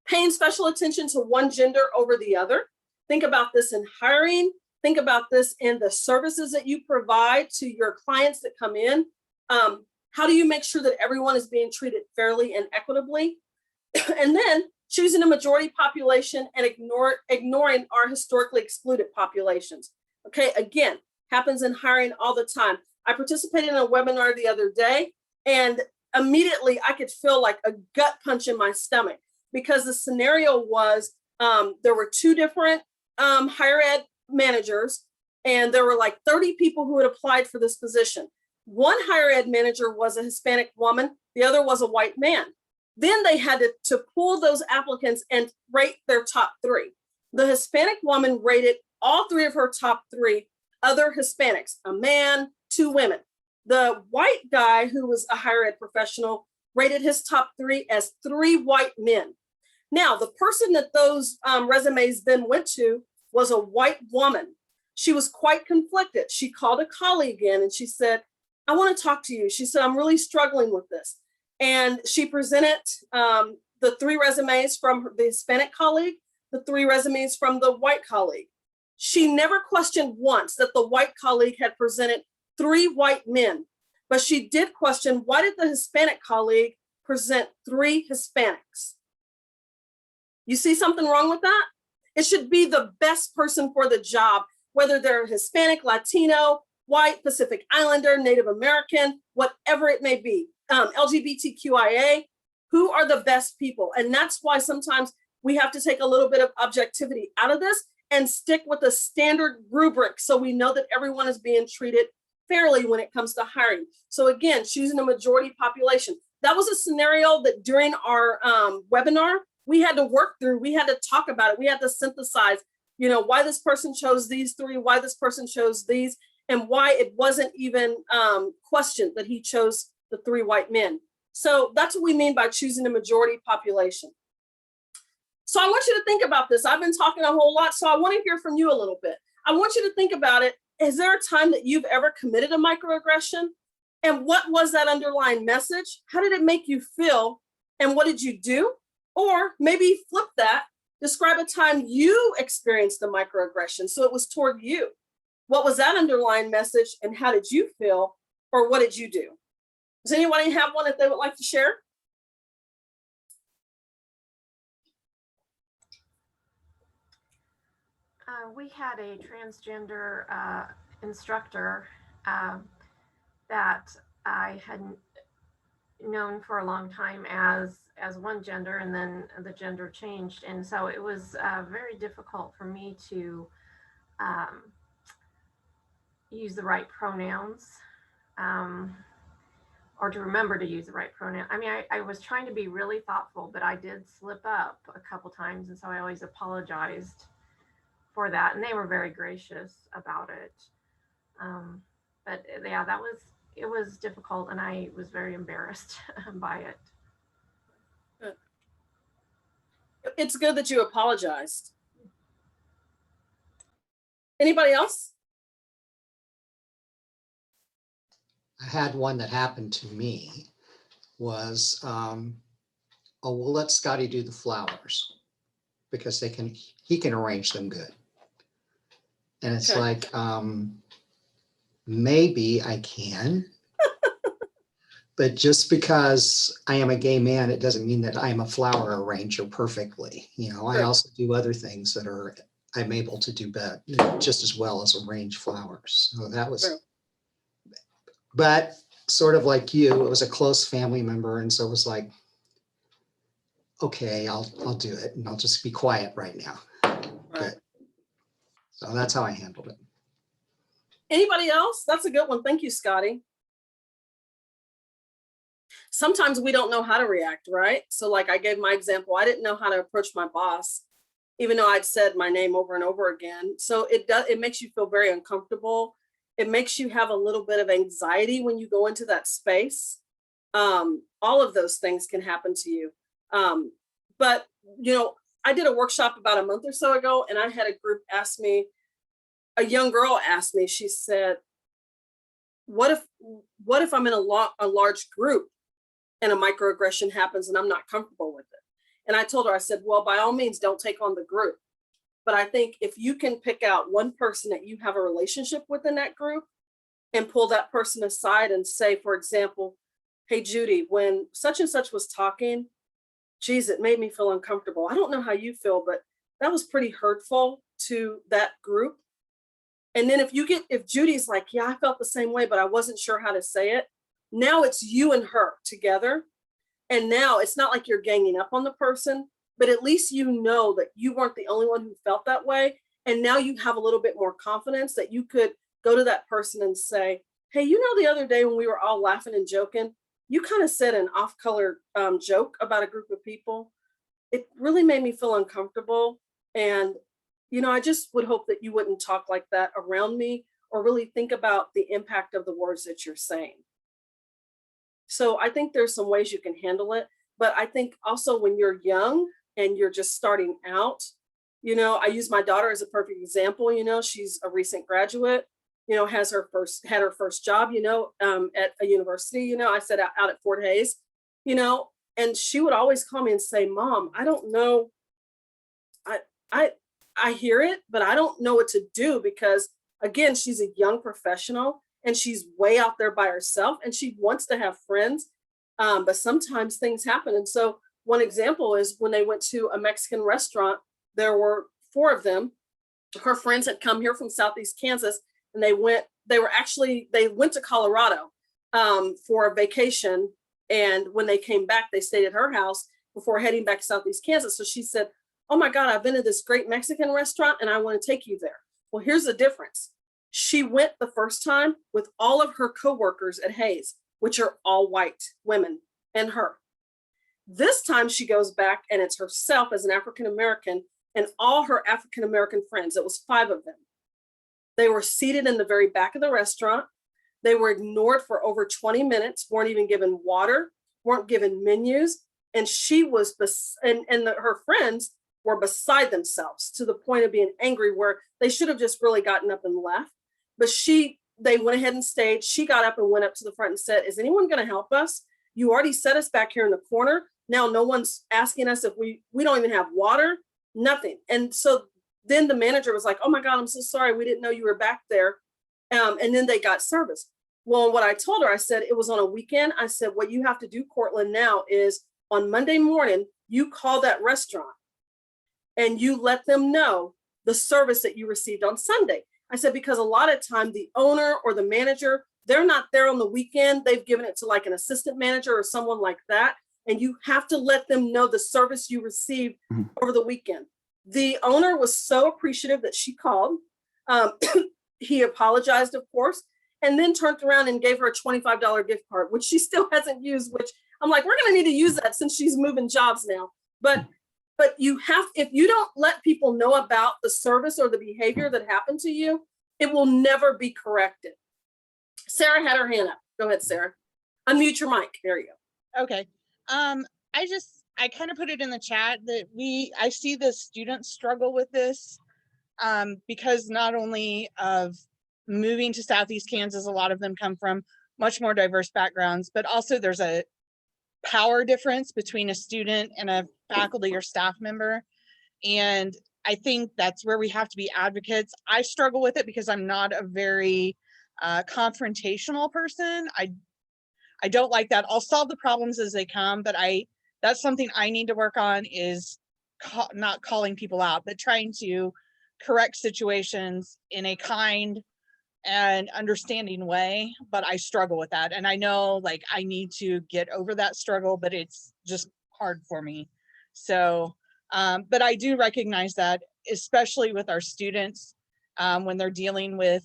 Paying special attention to one gender over the other. Think about this in hiring. Think about this in the services that you provide to your clients that come in. How do you make sure that everyone is being treated fairly and equitably? And then choosing a majority population and ignoring our historically excluded populations. Okay, again, happens in hiring all the time. I participated in a webinar the other day, and immediately I could feel like a gut punch in my stomach, because the scenario was there were two different higher ed managers, and there were like 30 people who had applied for this position. One higher ed manager was a Hispanic woman, the other was a white man. Then they had to pull those applicants and rate their top three. The Hispanic woman rated all three of her top three other Hispanics, a man, two women. The white guy, who was a higher ed professional, rated his top three as three white men. Now, the person that those resumes then went to was a white woman. She was quite conflicted. She called a colleague in and she said, I want to talk to you. She said, I'm really struggling with this. And she presented the three resumes from the Hispanic colleague, the three resumes from the white colleague. She never questioned once that the white colleague had presented three white men, but she did question, why did the Hispanic colleague present three Hispanics? You see something wrong with that? It should be the best person for the job, whether they're Hispanic, Latino, white, Pacific Islander, Native American, whatever it may be, LGBTQIA, who are the best people? And that's why sometimes we have to take a little bit of objectivity out of this and stick with a standard rubric so we know that everyone is being treated fairly when it comes to hiring. So again, choosing a majority population. That was a scenario that during our webinar, we had to work through, we had to talk about it, we had to synthesize, why this person chose these three, why this person chose these, and why it wasn't even questioned that he chose the three white men. So that's what we mean by choosing a majority population. So I want you to think about this. I've been talking a whole lot, so I want to hear from you a little bit. I want you to think about it. Is there a time that you've ever committed a microaggression? And what was that underlying message? How did it make you feel? And what did you do? Or maybe flip that, describe a time you experienced a microaggression, so it was toward you. What was that underlying message and how did you feel, or what did you do? Does anybody have one that they would like to share? We had a transgender instructor that I had known for a long time as one gender, and then the gender changed. And so it was very difficult for me to use the right pronouns, or to remember to use the right pronoun. I mean, I was trying to be really thoughtful, but I did slip up a couple times. And so I always apologized for that. And they were very gracious about it. But yeah, it was difficult, and I was very embarrassed by it. It's good that you apologized. Anybody else? I had one that happened to me was, oh, we'll let Scotty do the flowers because he can arrange them good. And it's Okay. like, maybe I can, but just because I am a gay man, it doesn't mean that I am a flower arranger perfectly. I Sure. also do other things that I'm able to do better, just as well as arrange flowers. So that was, Sure. But sort of like you, it was a close family member. And so it was like, okay, I'll do it, and I'll just be quiet right now. Right. Good. So that's how I handled it. Anybody else? That's a good one. Thank you, Scotty. Sometimes we don't know how to react, right? So like I gave my example, I didn't know how to approach my boss, even though I'd said my name over and over again. So it makes you feel very uncomfortable. It makes you have a little bit of anxiety when you go into that space. All of those things can happen to you. But I did a workshop about a month or so ago, and I had a group ask me, a young girl asked me, she said, what if I'm in a large group and a microaggression happens and I'm not comfortable with it? And I told her, I said, well, by all means, don't take on the group. But I think if you can pick out one person that you have a relationship with in that group and pull that person aside and say, for example, hey, Judy, when such and such was talking, geez, it made me feel uncomfortable. I don't know how you feel, but that was pretty hurtful to that group. And then if Judy's like, yeah, I felt the same way, but I wasn't sure how to say it. Now it's you and her together. And now it's not like you're ganging up on the person, but at least you know that you weren't the only one who felt that way. And now you have a little bit more confidence that you could go to that person and say, hey, you know, the other day when we were all laughing and joking, you kind of said an off-color joke about a group of people. It really made me feel uncomfortable. And, you know, I just would hope that you wouldn't talk like that around me or really think about the impact of the words that you're saying. So I think there's some ways you can handle it. But I think also when you're young and you're just starting out, you know, I use my daughter as a perfect example. You know, she's a recent graduate, you know, had her first job, you know, at a university, you know, I said out at Fort Hays, you know, and she would always call me and say, Mom, I don't know. I hear it, but I don't know what to do because again, she's a young professional and she's way out there by herself and she wants to have friends. But sometimes things happen. And so one example is when they went to a Mexican restaurant, there were 4 of them. Her friends had come here from Southeast Kansas and they went to Colorado for a vacation. And when they came back, they stayed at her house before heading back to Southeast Kansas. So she said, oh my God, I've been to this great Mexican restaurant and I want to take you there. Well, here's the difference. She went the first time with all of her coworkers at Hays, which are all white women, and her. This time she goes back and it's herself as an African-American and all her African-American friends. It was 5 of them. They were seated in the very back of the restaurant. They were ignored for over 20 minutes, weren't even given water, weren't given menus. And she was, her friends were beside themselves to the point of being angry where they should have just really gotten up and left. But they went ahead and stayed. She got up and went up to the front and said, is anyone going to help us? You already set us back here in the corner. Now no one's asking us if we don't even have water, nothing. And so then the manager was like, oh my God, I'm so sorry. We didn't know you were back there. And then they got service. Well, what I told her, I said, it was on a weekend. I said, what you have to do, Cortland, now is on Monday morning, you call that restaurant and you let them know the service that you received on Sunday. I said, because a lot of time the owner or the manager, they're not there on the weekend. They've given it to like an assistant manager or someone like that. And you have to let them know the service you received over the weekend. The owner was so appreciative that she called. He apologized, of course, and then turned around and gave her a $25 gift card, which she still hasn't used, which I'm like, we're going to need to use that since she's moving jobs now. But if you don't let people know about the service or the behavior that happened to you, it will never be corrected. Sarah had her hand up. Go ahead, Sarah. Unmute your mic. There you go. Okay. I kind of put it in the chat that I see the students struggle with this because not only of moving to Southeast Kansas, a lot of them come from much more diverse backgrounds, but also there's a power difference between a student and a faculty or staff member. And I think that's where we have to be advocates. I struggle with it because I'm not a very confrontational person. I don't like that. I'll solve the problems as they come, but that's something I need to work on is not calling people out, but trying to correct situations in a kind and understanding way. But I struggle with that. And I know like I need to get over that struggle, but it's just hard for me. So, but I do recognize that, especially with our students, when they're dealing with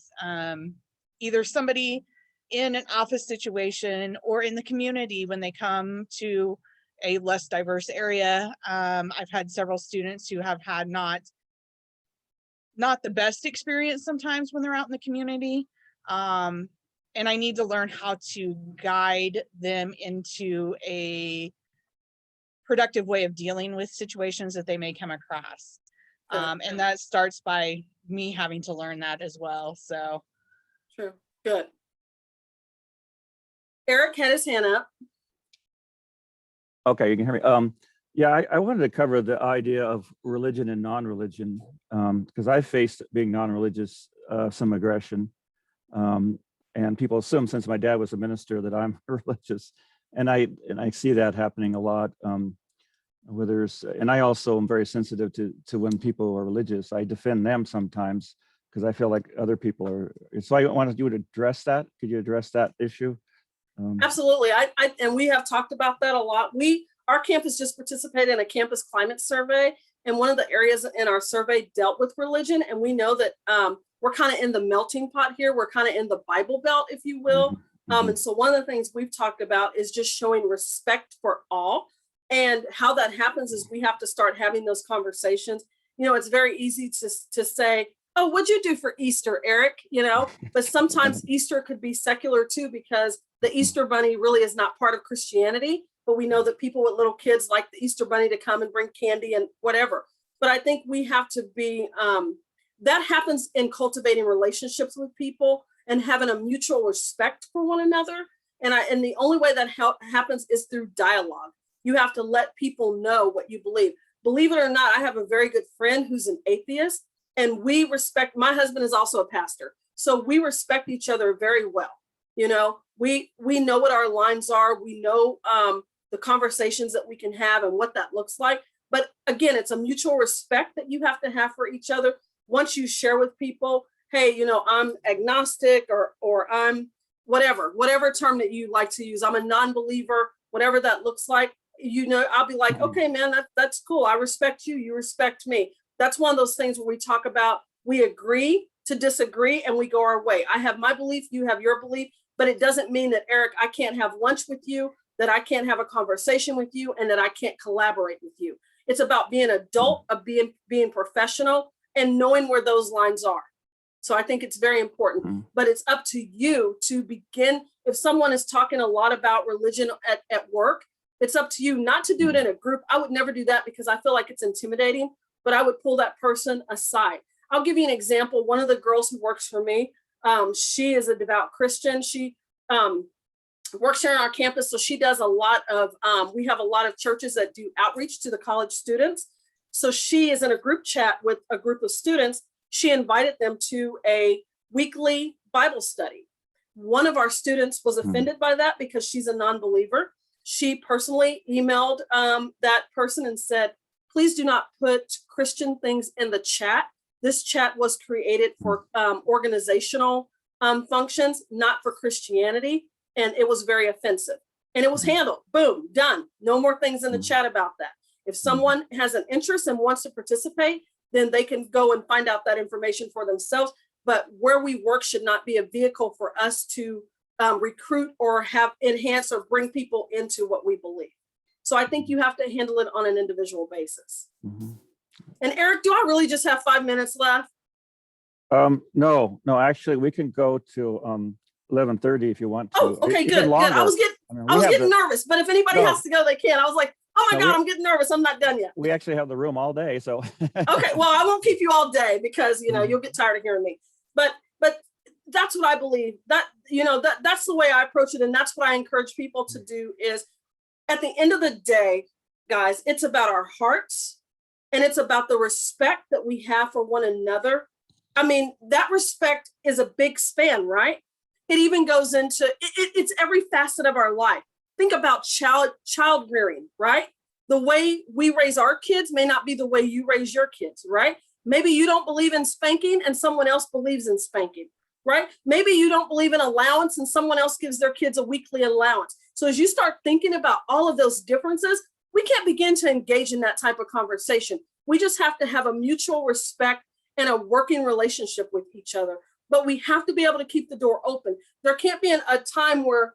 either somebody in an office situation or in the community when they come to a less diverse area. I've had several students who have had not the best experience sometimes when they're out in the community. And I need to learn how to guide them into a productive way of dealing with situations that they may come across. Sure. And that starts by me having to learn that as well. So True. Good. Eric had his hand up. Okay, you can hear me. Yeah, I wanted to cover the idea of religion and non-religion, because I faced being non-religious, some aggression. And people assume since my dad was a minister that I'm religious. And I see that happening a lot. And I also am very sensitive to when people are religious. I defend them sometimes because I feel like other people are. So I wanted you to address that. Could you address that issue? Absolutely. And we have talked about that a lot. Our campus just participated in a campus climate survey, and one of the areas in our survey dealt with religion. And we know that we're kind of in the melting pot here. We're kind of in the Bible Belt, if you will. And so one of the things we've talked about is just showing respect for all. And how that happens is we have to start having those conversations. You know, it's very easy to say, oh, what'd you do for Easter, Eric? You know, but sometimes Easter could be secular too, because the Easter bunny really is not part of Christianity. But we know that people with little kids like the Easter bunny to come and bring candy and whatever. But I think we have to be, that happens in cultivating relationships with people and having a mutual respect for one another. And the only way that happens is through dialogue. You have to let people know what you believe. Believe it or not, I have a very good friend who's an atheist, and we respect, my husband is also a pastor. So we respect each other very well. You know, we know what our lines are. We know the conversations that we can have and what that looks like. But again, it's a mutual respect that you have to have for each other. Once you share with people, hey, you know, I'm agnostic or I'm whatever term that you like to use. I'm a non-believer, whatever that looks like. You know, I'll be like, okay, man, that's cool. I respect you. You respect me. That's one of those things where we talk about, we agree to disagree and we go our way. I have my belief, you have your belief, but it doesn't mean that, Eric, I can't have lunch with you, that I can't have a conversation with you, and that I can't collaborate with you. It's about being adult, of being professional and knowing where those lines are. So I think it's very important, but it's up to you to begin. If someone is talking a lot about religion at work, it's up to you not to do it in a group. I would never do that because I feel like it's intimidating, but I would pull that person aside. I'll give you an example. One of the girls who works for me, she is a devout Christian. She works here on our campus. So she does a lot of, we have a lot of churches that do outreach to the college students. So she is in a group chat with a group of students. She invited them to a weekly Bible study. One of our students was offended by that because she's a non-believer. She personally emailed that person and said, please do not put Christian things in the chat. This chat was created for organizational functions, not for Christianity. And it was very offensive. And it was handled. Boom, done. No more things in the chat about that. If someone has an interest and wants to participate, then they can go and find out that information for themselves. But where we work should not be a vehicle for us to recruit or have enhance or bring people into what we believe. So I think you have to handle it on an individual basis. And Eric, do I really just have 5 minutes left? No, actually we can go to 11:30 if you want to. Oh, okay, good. I was getting nervous, but if anybody has to go, they can. I was like, oh my God, I'm getting nervous. I'm not done yet. We actually have the room all day, so. Okay, well, I won't keep you all day because, you know, you'll get tired of hearing me. But that's what I believe. That, you know, that's the way I approach it. And that's what I encourage people to do is at the end of the day, guys, it's about our hearts and it's about the respect that we have for one another. I mean, that respect is a big span, right? It even goes into, it's every facet of our life. Think about child rearing, right? The way we raise our kids may not be the way you raise your kids, right? Maybe you don't believe in spanking and someone else believes in spanking, right? Maybe you don't believe in allowance and someone else gives their kids a weekly allowance. So as you start thinking about all of those differences, we can't begin to engage in that type of conversation. We just have to have a mutual respect and a working relationship with each other. But we have to be able to keep the door open. There can't be a time where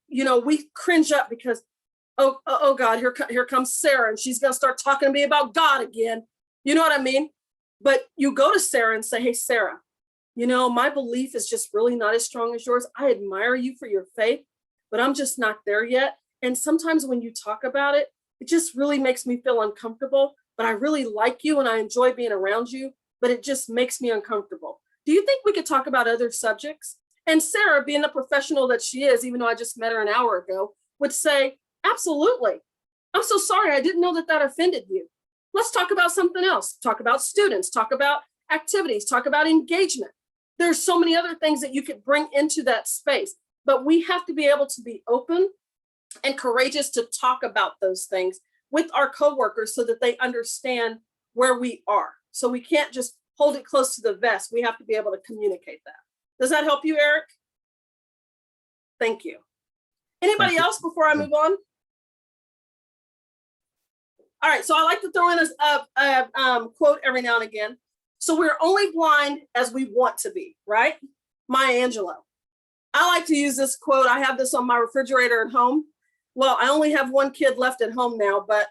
you know, we cringe up because, oh God, here comes Sarah and she's gonna start talking to me about God again. You know what I mean? But you go to Sarah and say, hey, Sarah, you know, my belief is just really not as strong as yours. I admire you for your faith, but I'm just not there yet. And sometimes when you talk about it, it just really makes me feel uncomfortable, but I really like you and I enjoy being around you, but it just makes me uncomfortable. Do you think we could talk about other subjects? And Sarah, being the professional that she is, even though I just met her an hour ago, would say, absolutely. I'm so sorry. I didn't know that that offended you. Let's talk about something else. Talk about students, talk about activities, talk about engagement. There's so many other things that you could bring into that space, but we have to be able to be open and courageous to talk about those things with our coworkers so that they understand where we are. So we can't just hold it close to the vest. We have to be able to communicate that. Does that help you, Eric? Thank you. Anybody else before I move on? All right, so I like to throw in a quote every now and again. So we're only blind as we want to be, right? Maya Angelou. I like to use this quote. I have this on my refrigerator at home. Well, I only have one kid left at home now, but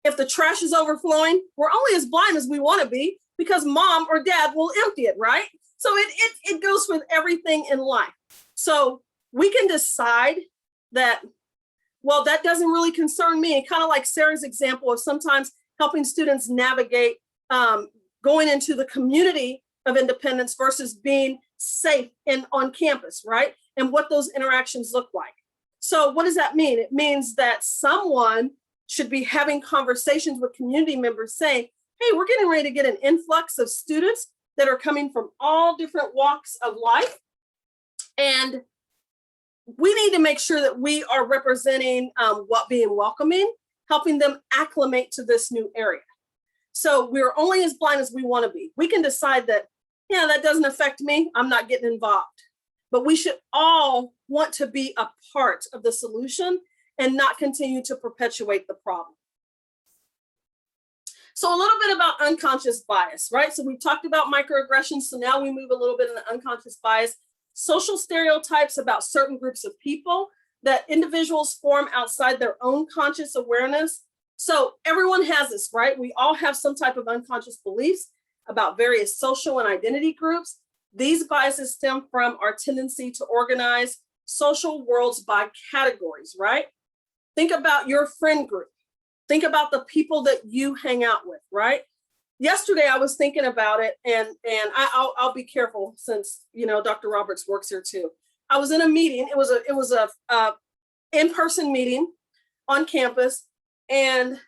if the trash is overflowing, we're only as blind as we want to be because mom or dad will empty it, right? So it goes with everything in life. So we can decide that, well, that doesn't really concern me. Kind of like Sarah's example of sometimes helping students navigate going into the community of independence versus being safe and on campus, right? And what those interactions look like. So what does that mean? It means that someone should be having conversations with community members saying, hey, we're getting ready to get an influx of students that are coming from all different walks of life. And we need to make sure that we are representing what being welcoming, helping them acclimate to this new area. So we're only as blind as we want to be. We can decide that, yeah, that doesn't affect me. I'm not getting involved. But we should all want to be a part of the solution and not continue to perpetuate the problem. So a little bit about unconscious bias, right? So we talked about microaggressions. So now we move a little bit into unconscious bias. Social stereotypes about certain groups of people that individuals form outside their own conscious awareness. So everyone has this, right? We all have some type of unconscious beliefs about various social and identity groups. These biases stem from our tendency to organize social worlds by categories, right? Think about your friend group. Think about the people that you hang out with, right? Yesterday, I was thinking about it, and I'll be careful since, you know, Dr. Roberts works here too. I was in a meeting. It was a in-person meeting on campus, and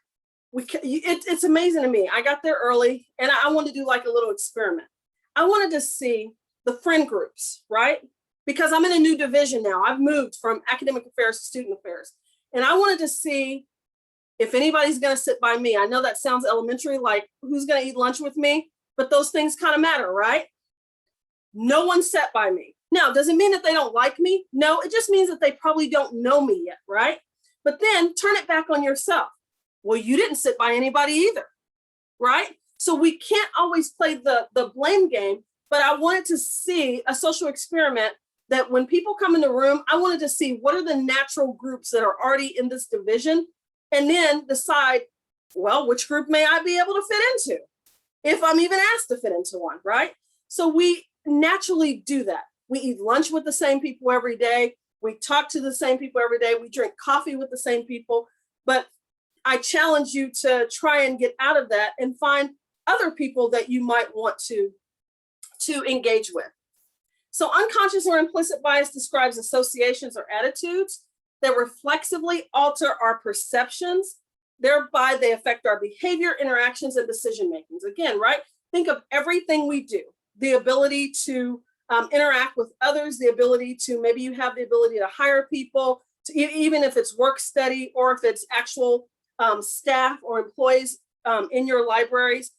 it's amazing to me. I got there early, and I wanted to do like a little experiment. I wanted to see the friend groups, right? Because I'm in a new division now. I've moved from academic affairs to student affairs, and I wanted to see if anybody's going to sit by me. I know that sounds elementary, like who's going to eat lunch with me, but those things kind of matter, right? No one sat by me. Now, does it mean that they don't like me? No, it just means that they probably don't know me yet, right? But then turn it back on yourself. Well, you didn't sit by anybody either, right? So we can't always play the blame game, but I wanted to see a social experiment that when people come in the room, I wanted to see what are the natural groups that are already in this division, and then decide, well, which group may I be able to fit into if I'm even asked to fit into one, right? So we naturally do that. We eat lunch with the same people every day. We talk to the same people every day. We drink coffee with the same people. But I challenge you to try and get out of that and find other people that you might want to engage with. So unconscious or implicit bias describes associations or attitudes that reflexively alter our perceptions. Thereby, they affect our behavior, interactions, and decision makings. Again, right? Think of everything we do, the ability to interact with others, the ability to, maybe you have the ability to hire people, to, even if it's work study or if it's actual staff or employees in your libraries.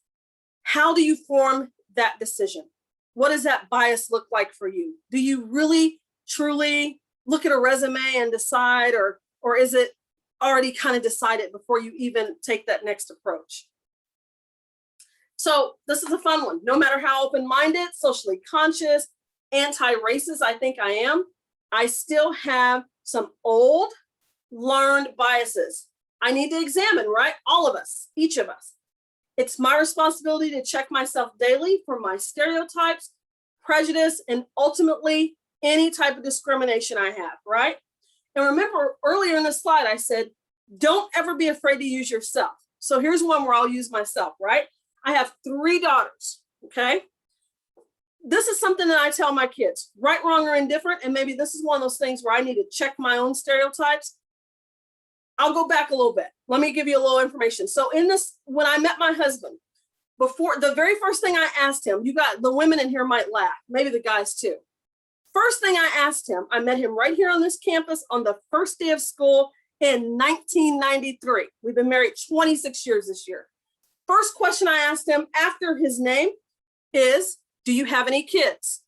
How do you form that decision? What does that bias look like for you? Do you really, truly look at a resume and decide, or is it already kind of decided before you even take that next approach? So this is a fun one. No matter how open-minded, socially conscious, anti-racist I think I am, I still have some old learned biases I need to examine, right? All of us, each of us. It's my responsibility to check myself daily for my stereotypes, prejudice, and ultimately any type of discrimination I have, right? And remember earlier in the slide, I said, Don't ever be afraid to use yourself. So here's one where I'll use myself, right? I have 3 daughters, okay? This is something that I tell my kids, right, wrong, or indifferent. And maybe this is one of those things where I need to check my own stereotypes. I'll go back a little bit. Let me give you a little information. So in this, when I met my husband, before the very first thing I asked him, you got the women in here might laugh, maybe the guys too. First thing I asked him, I met him right here on this campus on the first day of school in 1993. We've been married 26 years this year. First question I asked him after his name is, do you have any kids?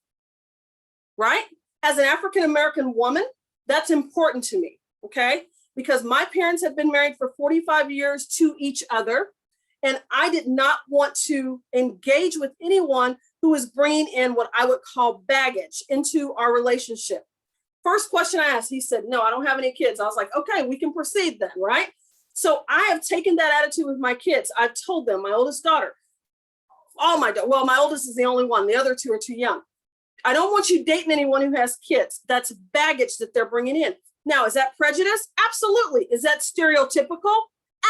Right? As an African-American woman, that's important to me, okay? Because my parents have been married for 45 years to each other, and I did not want to engage with anyone who was bringing in what I would call baggage into our relationship. First question I asked, he said, no, I don't have any kids. I was like, okay, we can proceed then, right? So I have taken that attitude with my kids. I've told them, my oldest daughter, my oldest is the only one. The other 2 are too young. I don't want you dating anyone who has kids. That's baggage that they're bringing in. Now, is that prejudice? Absolutely. Is that stereotypical?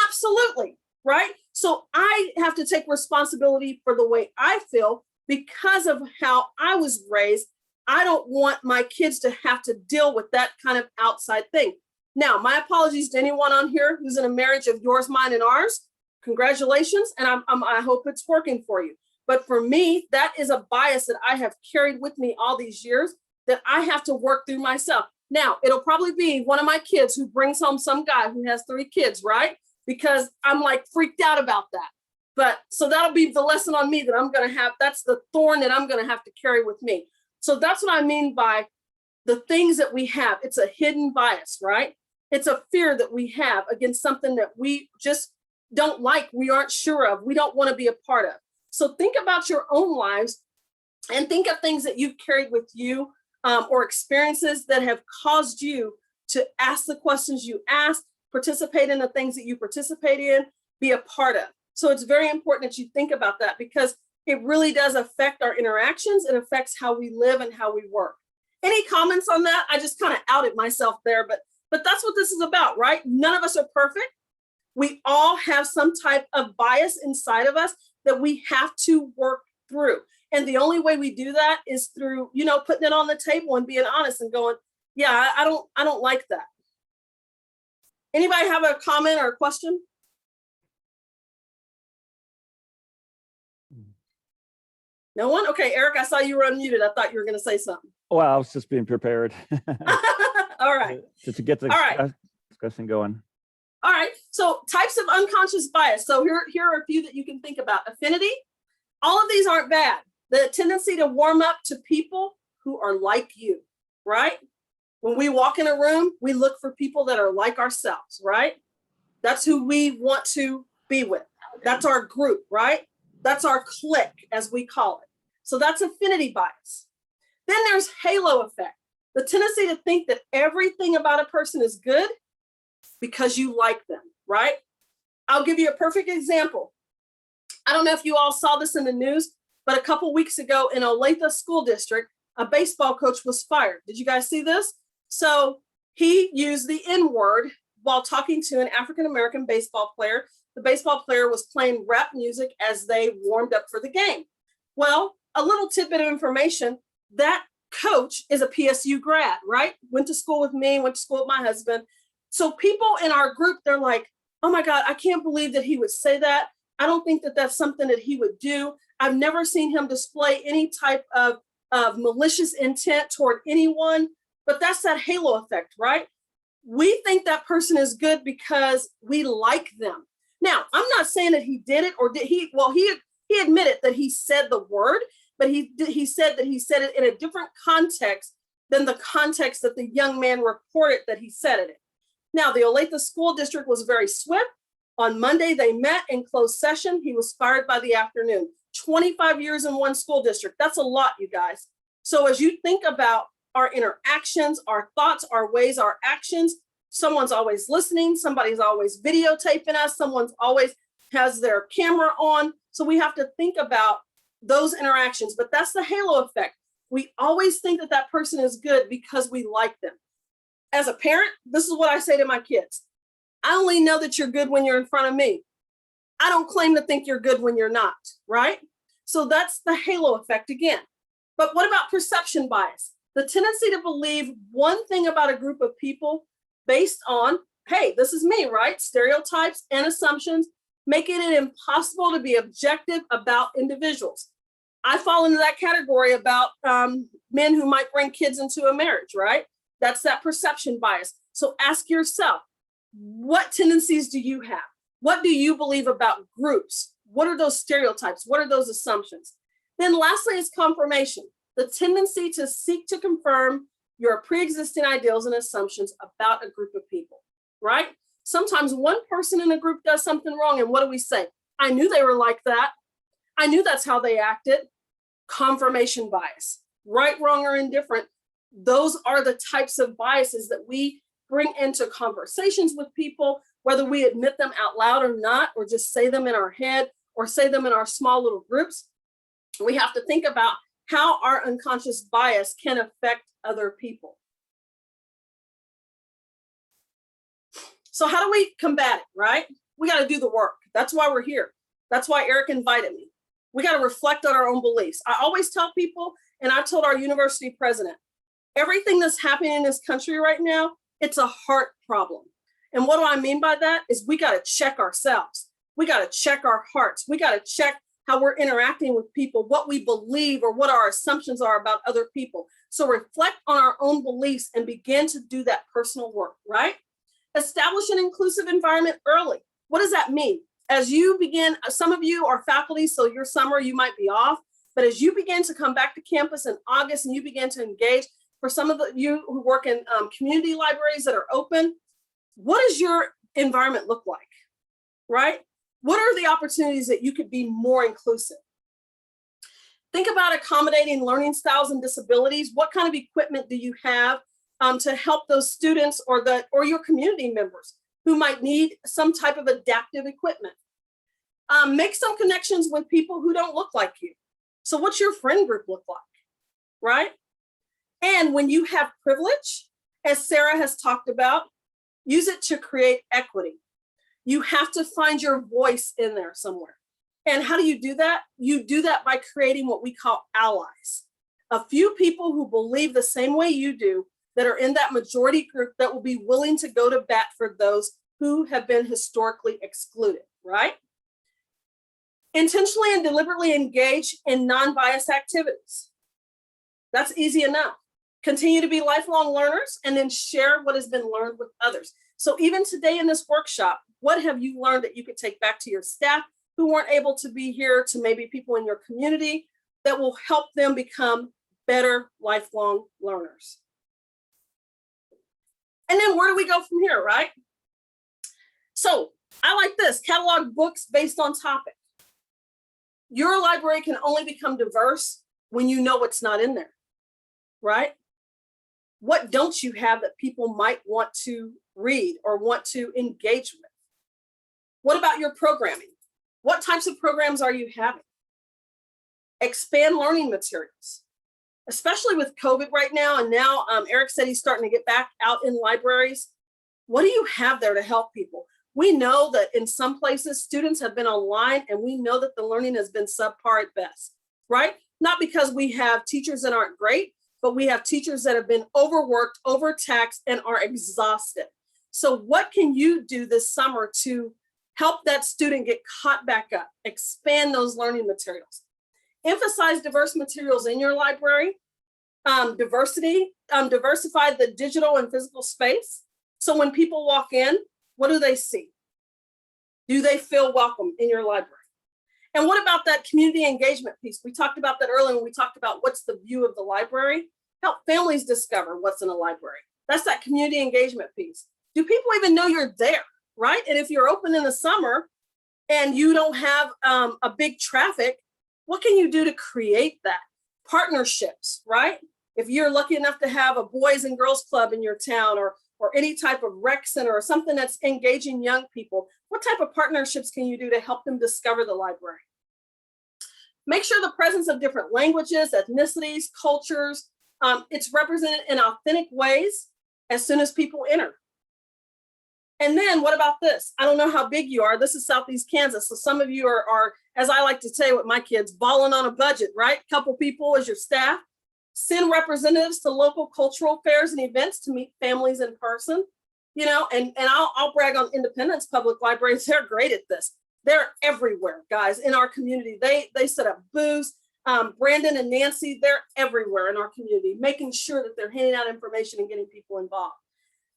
Absolutely, right? So I have to take responsibility for the way I feel because of how I was raised. I don't want my kids to have to deal with that kind of outside thing. Now, my apologies to anyone on here who's in a marriage of yours, mine, and ours. Congratulations, and I hope it's working for you. But for me, that is a bias that I have carried with me all these years that I have to work through myself. Now, it'll probably be one of my kids who brings home some guy who has 3 kids, right? Because I'm like freaked out about that. But so that'll be the lesson on me that I'm going to have. That's the thorn that I'm going to have to carry with me. So that's what I mean by the things that we have. It's a hidden bias, right? It's a fear that we have against something that we just don't like, we aren't sure of, we don't want to be a part of. So think about your own lives and think of things that you've carried with you or experiences that have caused you to ask the questions you ask, participate in the things that you participate in, be a part of. So it's very important that you think about that because it really does affect our interactions. It affects how we live and how we work. Any comments on that? I just kind of outed myself there, but that's what this is about, right? None of us are perfect. We all have some type of bias inside of us that we have to work through. And the only way we do that is through, putting it on the table and being honest and going, yeah, I don't like that. Anybody have a comment or a question? No one? Okay, Eric, I saw you were unmuted. I thought you were going to say something. Well, I was just being prepared. All right. To get the All right. discussion going. All right. So types of unconscious bias. So here are a few that you can think about. Affinity. All of these aren't bad. The tendency to warm up to people who are like you, right? When we walk in a room, we look for people that are like ourselves, right? That's who we want to be with. That's our group, right? That's our clique, as we call it. So that's affinity bias. Then there's halo effect. The tendency to think that everything about a person is good because you like them, right? I'll give you a perfect example. I don't know if you all saw this in the news, but a couple weeks ago in Olathe School District, a baseball coach was fired. Did you guys see this? So he used the N-word while talking to an African-American baseball player. The baseball player was playing rap music as they warmed up for the game. Well, a little tidbit of information, that coach is a PSU grad, right? Went to school with me, went to school with my husband. So people in our group, they're like, oh my God, I can't believe that he would say that. I don't think that that's something that he would do. I've never seen him display any type of malicious intent toward anyone, but that's that halo effect, right? We think that person is good because we like them. Now, I'm not saying that he did it or did he, well, he admitted that he said the word, but he said that he said it in a different context than the context that the young man reported that he said it in. Now, the Olathe School District was very swift. On Monday, they met in closed session. He was fired by the afternoon. 25 years in one school district. That's a lot, you guys. So as you think about our interactions, our thoughts, our ways, our actions, someone's always listening. Somebody's always videotaping us. Someone's always has their camera on. So we have to think about those interactions. But that's the halo effect. We always think that that person is good because we like them. As a parent, this is what I say to my kids. I only know that you're good when you're in front of me. I don't claim to think you're good when you're not, right? So that's the halo effect again. But what about perception bias? The tendency to believe one thing about a group of people based on, hey, this is me, right? Stereotypes and assumptions, making it impossible to be objective about individuals. I fall into that category about men who might bring kids into a marriage, right? That's that perception bias. So ask yourself, what tendencies do you have? What do you believe about groups? What are those stereotypes? What are those assumptions? Then lastly is confirmation, the tendency to seek to confirm your pre-existing ideals and assumptions about a group of people, right? Sometimes one person in a group does something wrong, and what do we say? I knew they were like that. I knew that's how they acted. Confirmation bias, right, wrong, or indifferent. Those are the types of biases that we bring into conversations with people, whether we admit them out loud or not, or just say them in our head or say them in our small little groups. We have to think about how our unconscious bias can affect other people. So how do we combat it, right? We got to do the work. That's why we're here. That's why Eric invited me. We got to reflect on our own beliefs. I always tell people, and I told our university president, everything that's happening in this country right now, it's a heart problem. And what do I mean by that is we got to check ourselves. We got to check our hearts. We got to check how we're interacting with people, what we believe or what our assumptions are about other people. So reflect on our own beliefs and begin to do that personal work, right? Establish an inclusive environment early. What does that mean? As you begin, some of you are faculty, so your summer you might be off, but as you begin to come back to campus in August and you begin to engage, for some of you who work in community libraries that are open, what does your environment look like, right? What are the opportunities that you could be more inclusive? Think about accommodating learning styles and disabilities. What kind of equipment do you have to help those students or your community members who might need some type of adaptive equipment? Make some connections with people who don't look like you. So what's your friend group look like, right? And when you have privilege, as Sarah has talked about, use it to create equity. You have to find your voice in there somewhere. And how do you do that? You do that by creating what we call allies. A few people who believe the same way you do, that are in that majority group that will be willing to go to bat for those who have been historically excluded, right? Intentionally and deliberately engage in non-biased activities. That's easy enough. Continue to be lifelong learners and then share what has been learned with others. So even today in this workshop, what have you learned that you could take back to your staff who weren't able to be here, to maybe people in your community that will help them become better lifelong learners? And then where do we go from here, right? So I like this, catalog books based on topic. Your library can only become diverse when you know what's not in there, right? What don't you have that people might want to read or want to engage with? What about your programming? What types of programs are you having? Expand learning materials, especially with COVID right now. And now Eric said he's starting to get back out in libraries. What do you have there to help people? We know that in some places students have been online and we know that the learning has been subpar at best, right? Not because we have teachers that aren't great, but we have teachers that have been overworked, overtaxed, and are exhausted. So what can you do this summer to help that student get caught back up, expand those learning materials? Emphasize diverse materials in your library, diversify the digital and physical space. So when people walk in, what do they see? Do they feel welcome in your library? And what about that community engagement piece? We talked about that earlier when we talked about what's the view of the library. Help families discover what's in a library. That's that community engagement piece. Do people even know you're there, right? And if you're open in the summer and you don't have a big traffic, what can you do to create that? Partnerships, right? If you're lucky enough to have a boys and girls club in your town or any type of rec center or something that's engaging young people, what type of partnerships can you do to help them discover the library? Make sure the presence of different languages, ethnicities, cultures, it's represented in authentic ways as soon as people enter. And then what about this? I don't know how big you are. This is Southeast Kansas. So some of you are, as I like to say with my kids, balling on a budget, right? Couple people as your staff. Send representatives to local cultural fairs and events to meet families in person. You know, and I'll brag on Independence Public Libraries. They're great at this. They're everywhere, guys, in our community. They set up booths. Brandon and Nancy, they're everywhere in our community, making sure that they're handing out information and getting people involved.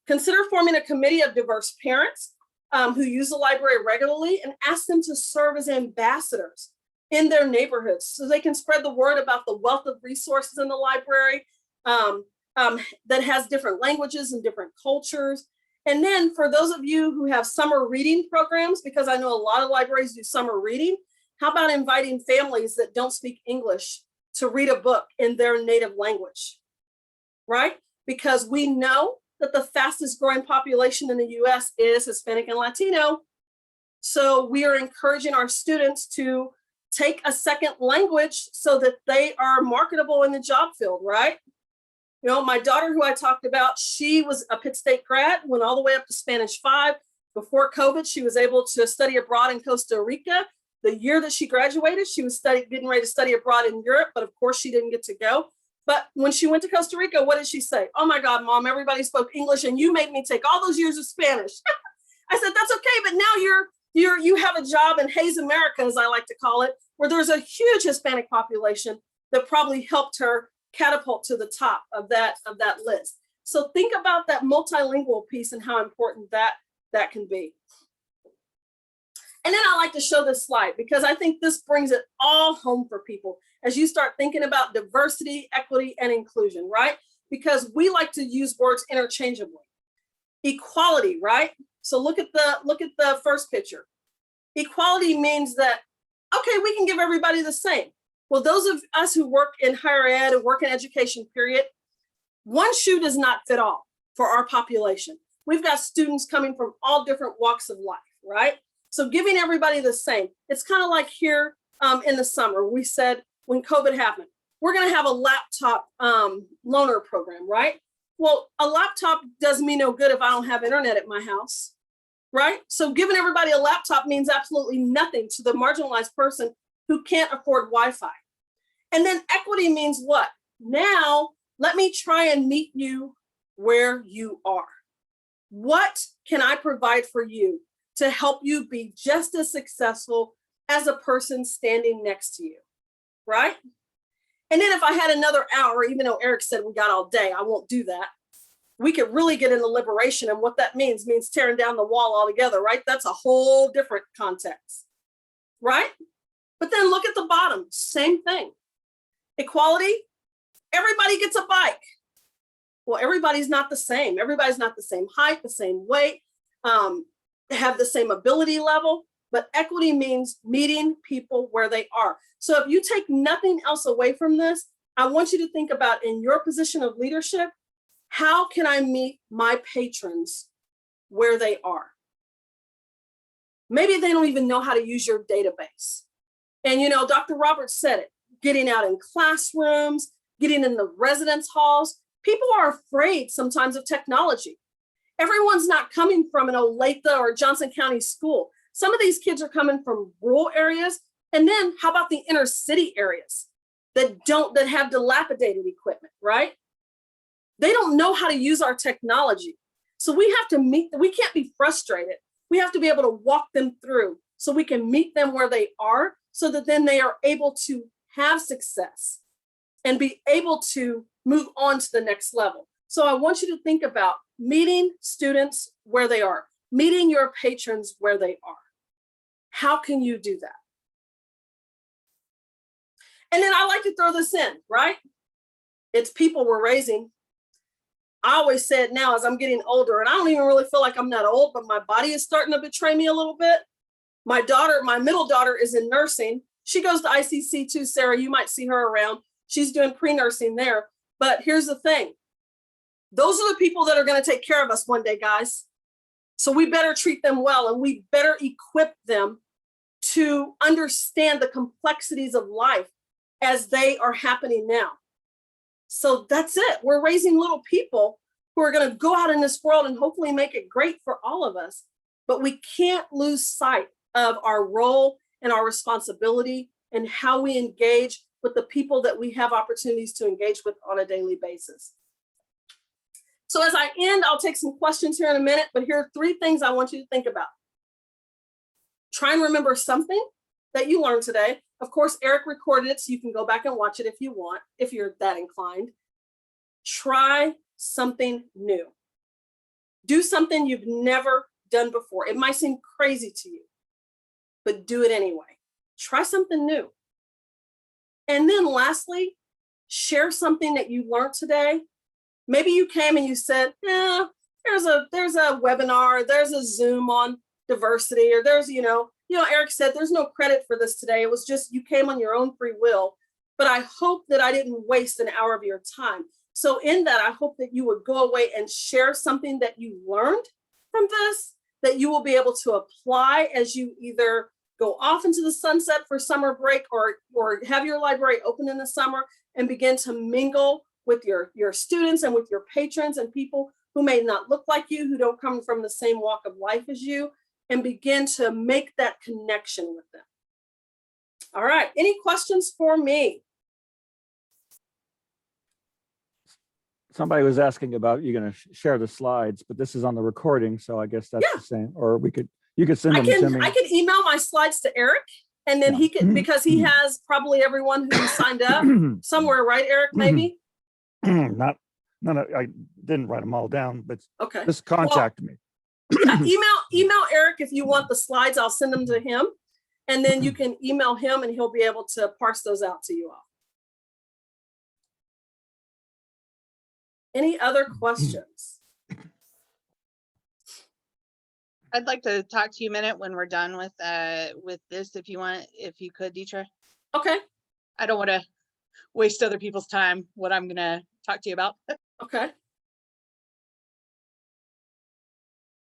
Consider forming a committee of diverse parents who use the library regularly and ask them to serve as ambassadors in their neighborhoods so they can spread the word about the wealth of resources in the library that has different languages and different cultures. And then for those of you who have summer reading programs, because I know a lot of libraries do summer reading, how about inviting families that don't speak English to read a book in their native language, right? Because we know that the fastest growing population in the US is Hispanic and Latino. So we are encouraging our students to take a second language so that they are marketable in the job field, right? You know, my daughter who I talked about, she was a Pitt State grad, went all the way up to Spanish 5. Before COVID, she was able to study abroad in Costa Rica. The year that she graduated, she was getting ready to study abroad in Europe, but of course she didn't get to go. But when she went to Costa Rica, what did she say? Oh my God, Mom, everybody spoke English and you made me take all those years of Spanish. I said, that's okay, but now you have a job in Hayes America, as I like to call it, where there's a huge Hispanic population that probably helped her catapult to the top of that list. So think about that multilingual piece and how important that can be. And then I like to show this slide because I think this brings it all home for people as you start thinking about diversity, equity, and inclusion, right? Because we like to use words interchangeably. Equality, right? So look at the first picture. Equality means that, okay, we can give everybody the same. Well, those of us who work in higher ed and work in education, period, one shoe does not fit all for our population. We've got students coming from all different walks of life, right? So giving everybody the same. It's kind of like here in the summer, we said when COVID happened, we're going to have a laptop loaner program, right? Well, a laptop does me no good if I don't have internet at my house, right? So giving everybody a laptop means absolutely nothing to the marginalized person who can't afford Wi-Fi. And then equity means what? Now, let me try and meet you where you are. What can I provide for you to help you be just as successful as a person standing next to you, right? And then if I had another hour, even though Eric said we got all day, I won't do that. We could really get into liberation, and what that means tearing down the wall altogether, right? That's a whole different context, right? But then look at the bottom, same thing. Equality, everybody gets a bike. Well, everybody's not the same. Everybody's not the same height, the same weight, have the same ability level, but equity means meeting people where they are. So if you take nothing else away from this, I want you to think about in your position of leadership, how can I meet my patrons where they are? Maybe they don't even know how to use your database. And you know, Dr. Roberts said it, getting out in classrooms, getting in the residence halls. People are afraid sometimes of technology. Everyone's not coming from an Olathe or Johnson County school. Some of these kids are coming from rural areas. And then how about the inner city areas that have dilapidated equipment, right? They don't know how to use our technology. So we have to meet them. We can't be frustrated. We have to be able to walk them through so we can meet them where they are so that then they are able to have success and be able to move on to the next level. So I want you to think about meeting students where they are, meeting your patrons where they are. How can you do that? And then I like to throw this in, right? It's people we're raising. I always say it now as I'm getting older, and I don't even really feel like I'm that old, but my body is starting to betray me a little bit. My middle daughter is in nursing. She goes to ICC too, Sarah. You might see her around. She's doing pre-nursing there. But here's the thing. Those are the people that are going to take care of us one day, guys. So we better treat them well, and we better equip them to understand the complexities of life as they are happening now. So that's it. We're raising little people who are going to go out in this world and hopefully make it great for all of us. But we can't lose sight of our role and our responsibility and how we engage with the people that we have opportunities to engage with on a daily basis. So as I end, I'll take some questions here in a minute, but here are 3 things I want you to think about. Try and remember something that you learned today. Of course, Eric recorded it, so you can go back and watch it if you want, if you're that inclined. Try something new. Do something you've never done before. It might seem crazy to you, but do it anyway. Try something new. And then lastly, share something that you learned today. Maybe you came and you said, yeah, there's a webinar, there's a Zoom on diversity, or there's, Eric said there's no credit for this today. It was just you came on your own free will. But I hope that I didn't waste an hour of your time. So in that, I hope that you would go away and share something that you learned from this, that you will be able to apply as you either go off into the sunset for summer break or have your library open in the summer and begin to mingle with your students and with your patrons and people who may not look like you, who don't come from the same walk of life as you, and begin to make that connection with them. All right, any questions for me? Somebody was asking about, you're going to share the slides, but this is on the recording, so I guess that's Yeah. the same. Or you could send them to me. I can email my slides to Eric, and then Yeah. he can, because he has probably everyone who signed up somewhere, right, Eric, maybe? Not, I didn't write them all down, but Okay. just contact me. Yeah, email Eric if you want the slides. I'll send them to him, and then you can email him and he'll be able to parse those out to you all. Any other questions? I'd like to talk to you a minute when we're done with this, if you could, Deetra. Okay, I don't want to waste other people's time, what I'm gonna talk to you about. okay.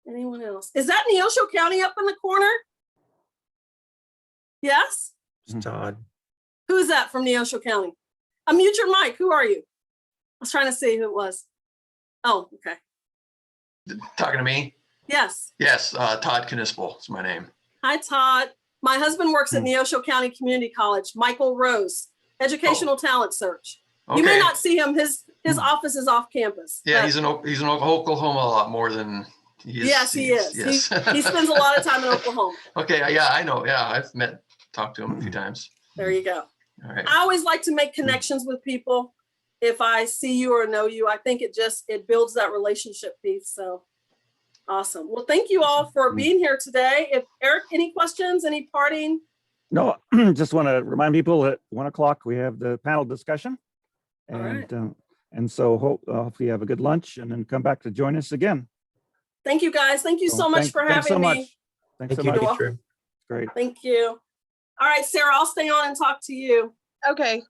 Anyone else? Is that Neosho County up in the corner? Yes? It's Todd. Who is that from Neosho County? Unmute your mic. Who are you? I was trying to see who it was. Oh, okay. Talking to me? Yes. Yes, Todd Knispel is my name. Hi, Todd. My husband works at Neosho County Community College. Michael Rose, Educational Talent Search. You may Okay. not see him. His office is off campus. Yeah, but- he's in Oklahoma a lot more than he is. Yes, he is. Yes. He spends a lot of time in Oklahoma. Okay, yeah, I know. Yeah, I've talked to him a few times. There you go. All right. I always like to make connections with people. If I see you or know you, I think it builds that relationship piece. So awesome. Well, thank you all for being here today. If Eric, any questions, any parting? No, just want to remind people at 1 o'clock, we have the panel discussion. All right. And so hopefully you have a good lunch and then come back to join us again. Thank you guys. Thank you so much for Thanks so having much. me. Thanks so Thank you, much. Deetra. Great. Thank you. All right, Sarah, I'll stay on and talk to you. Okay,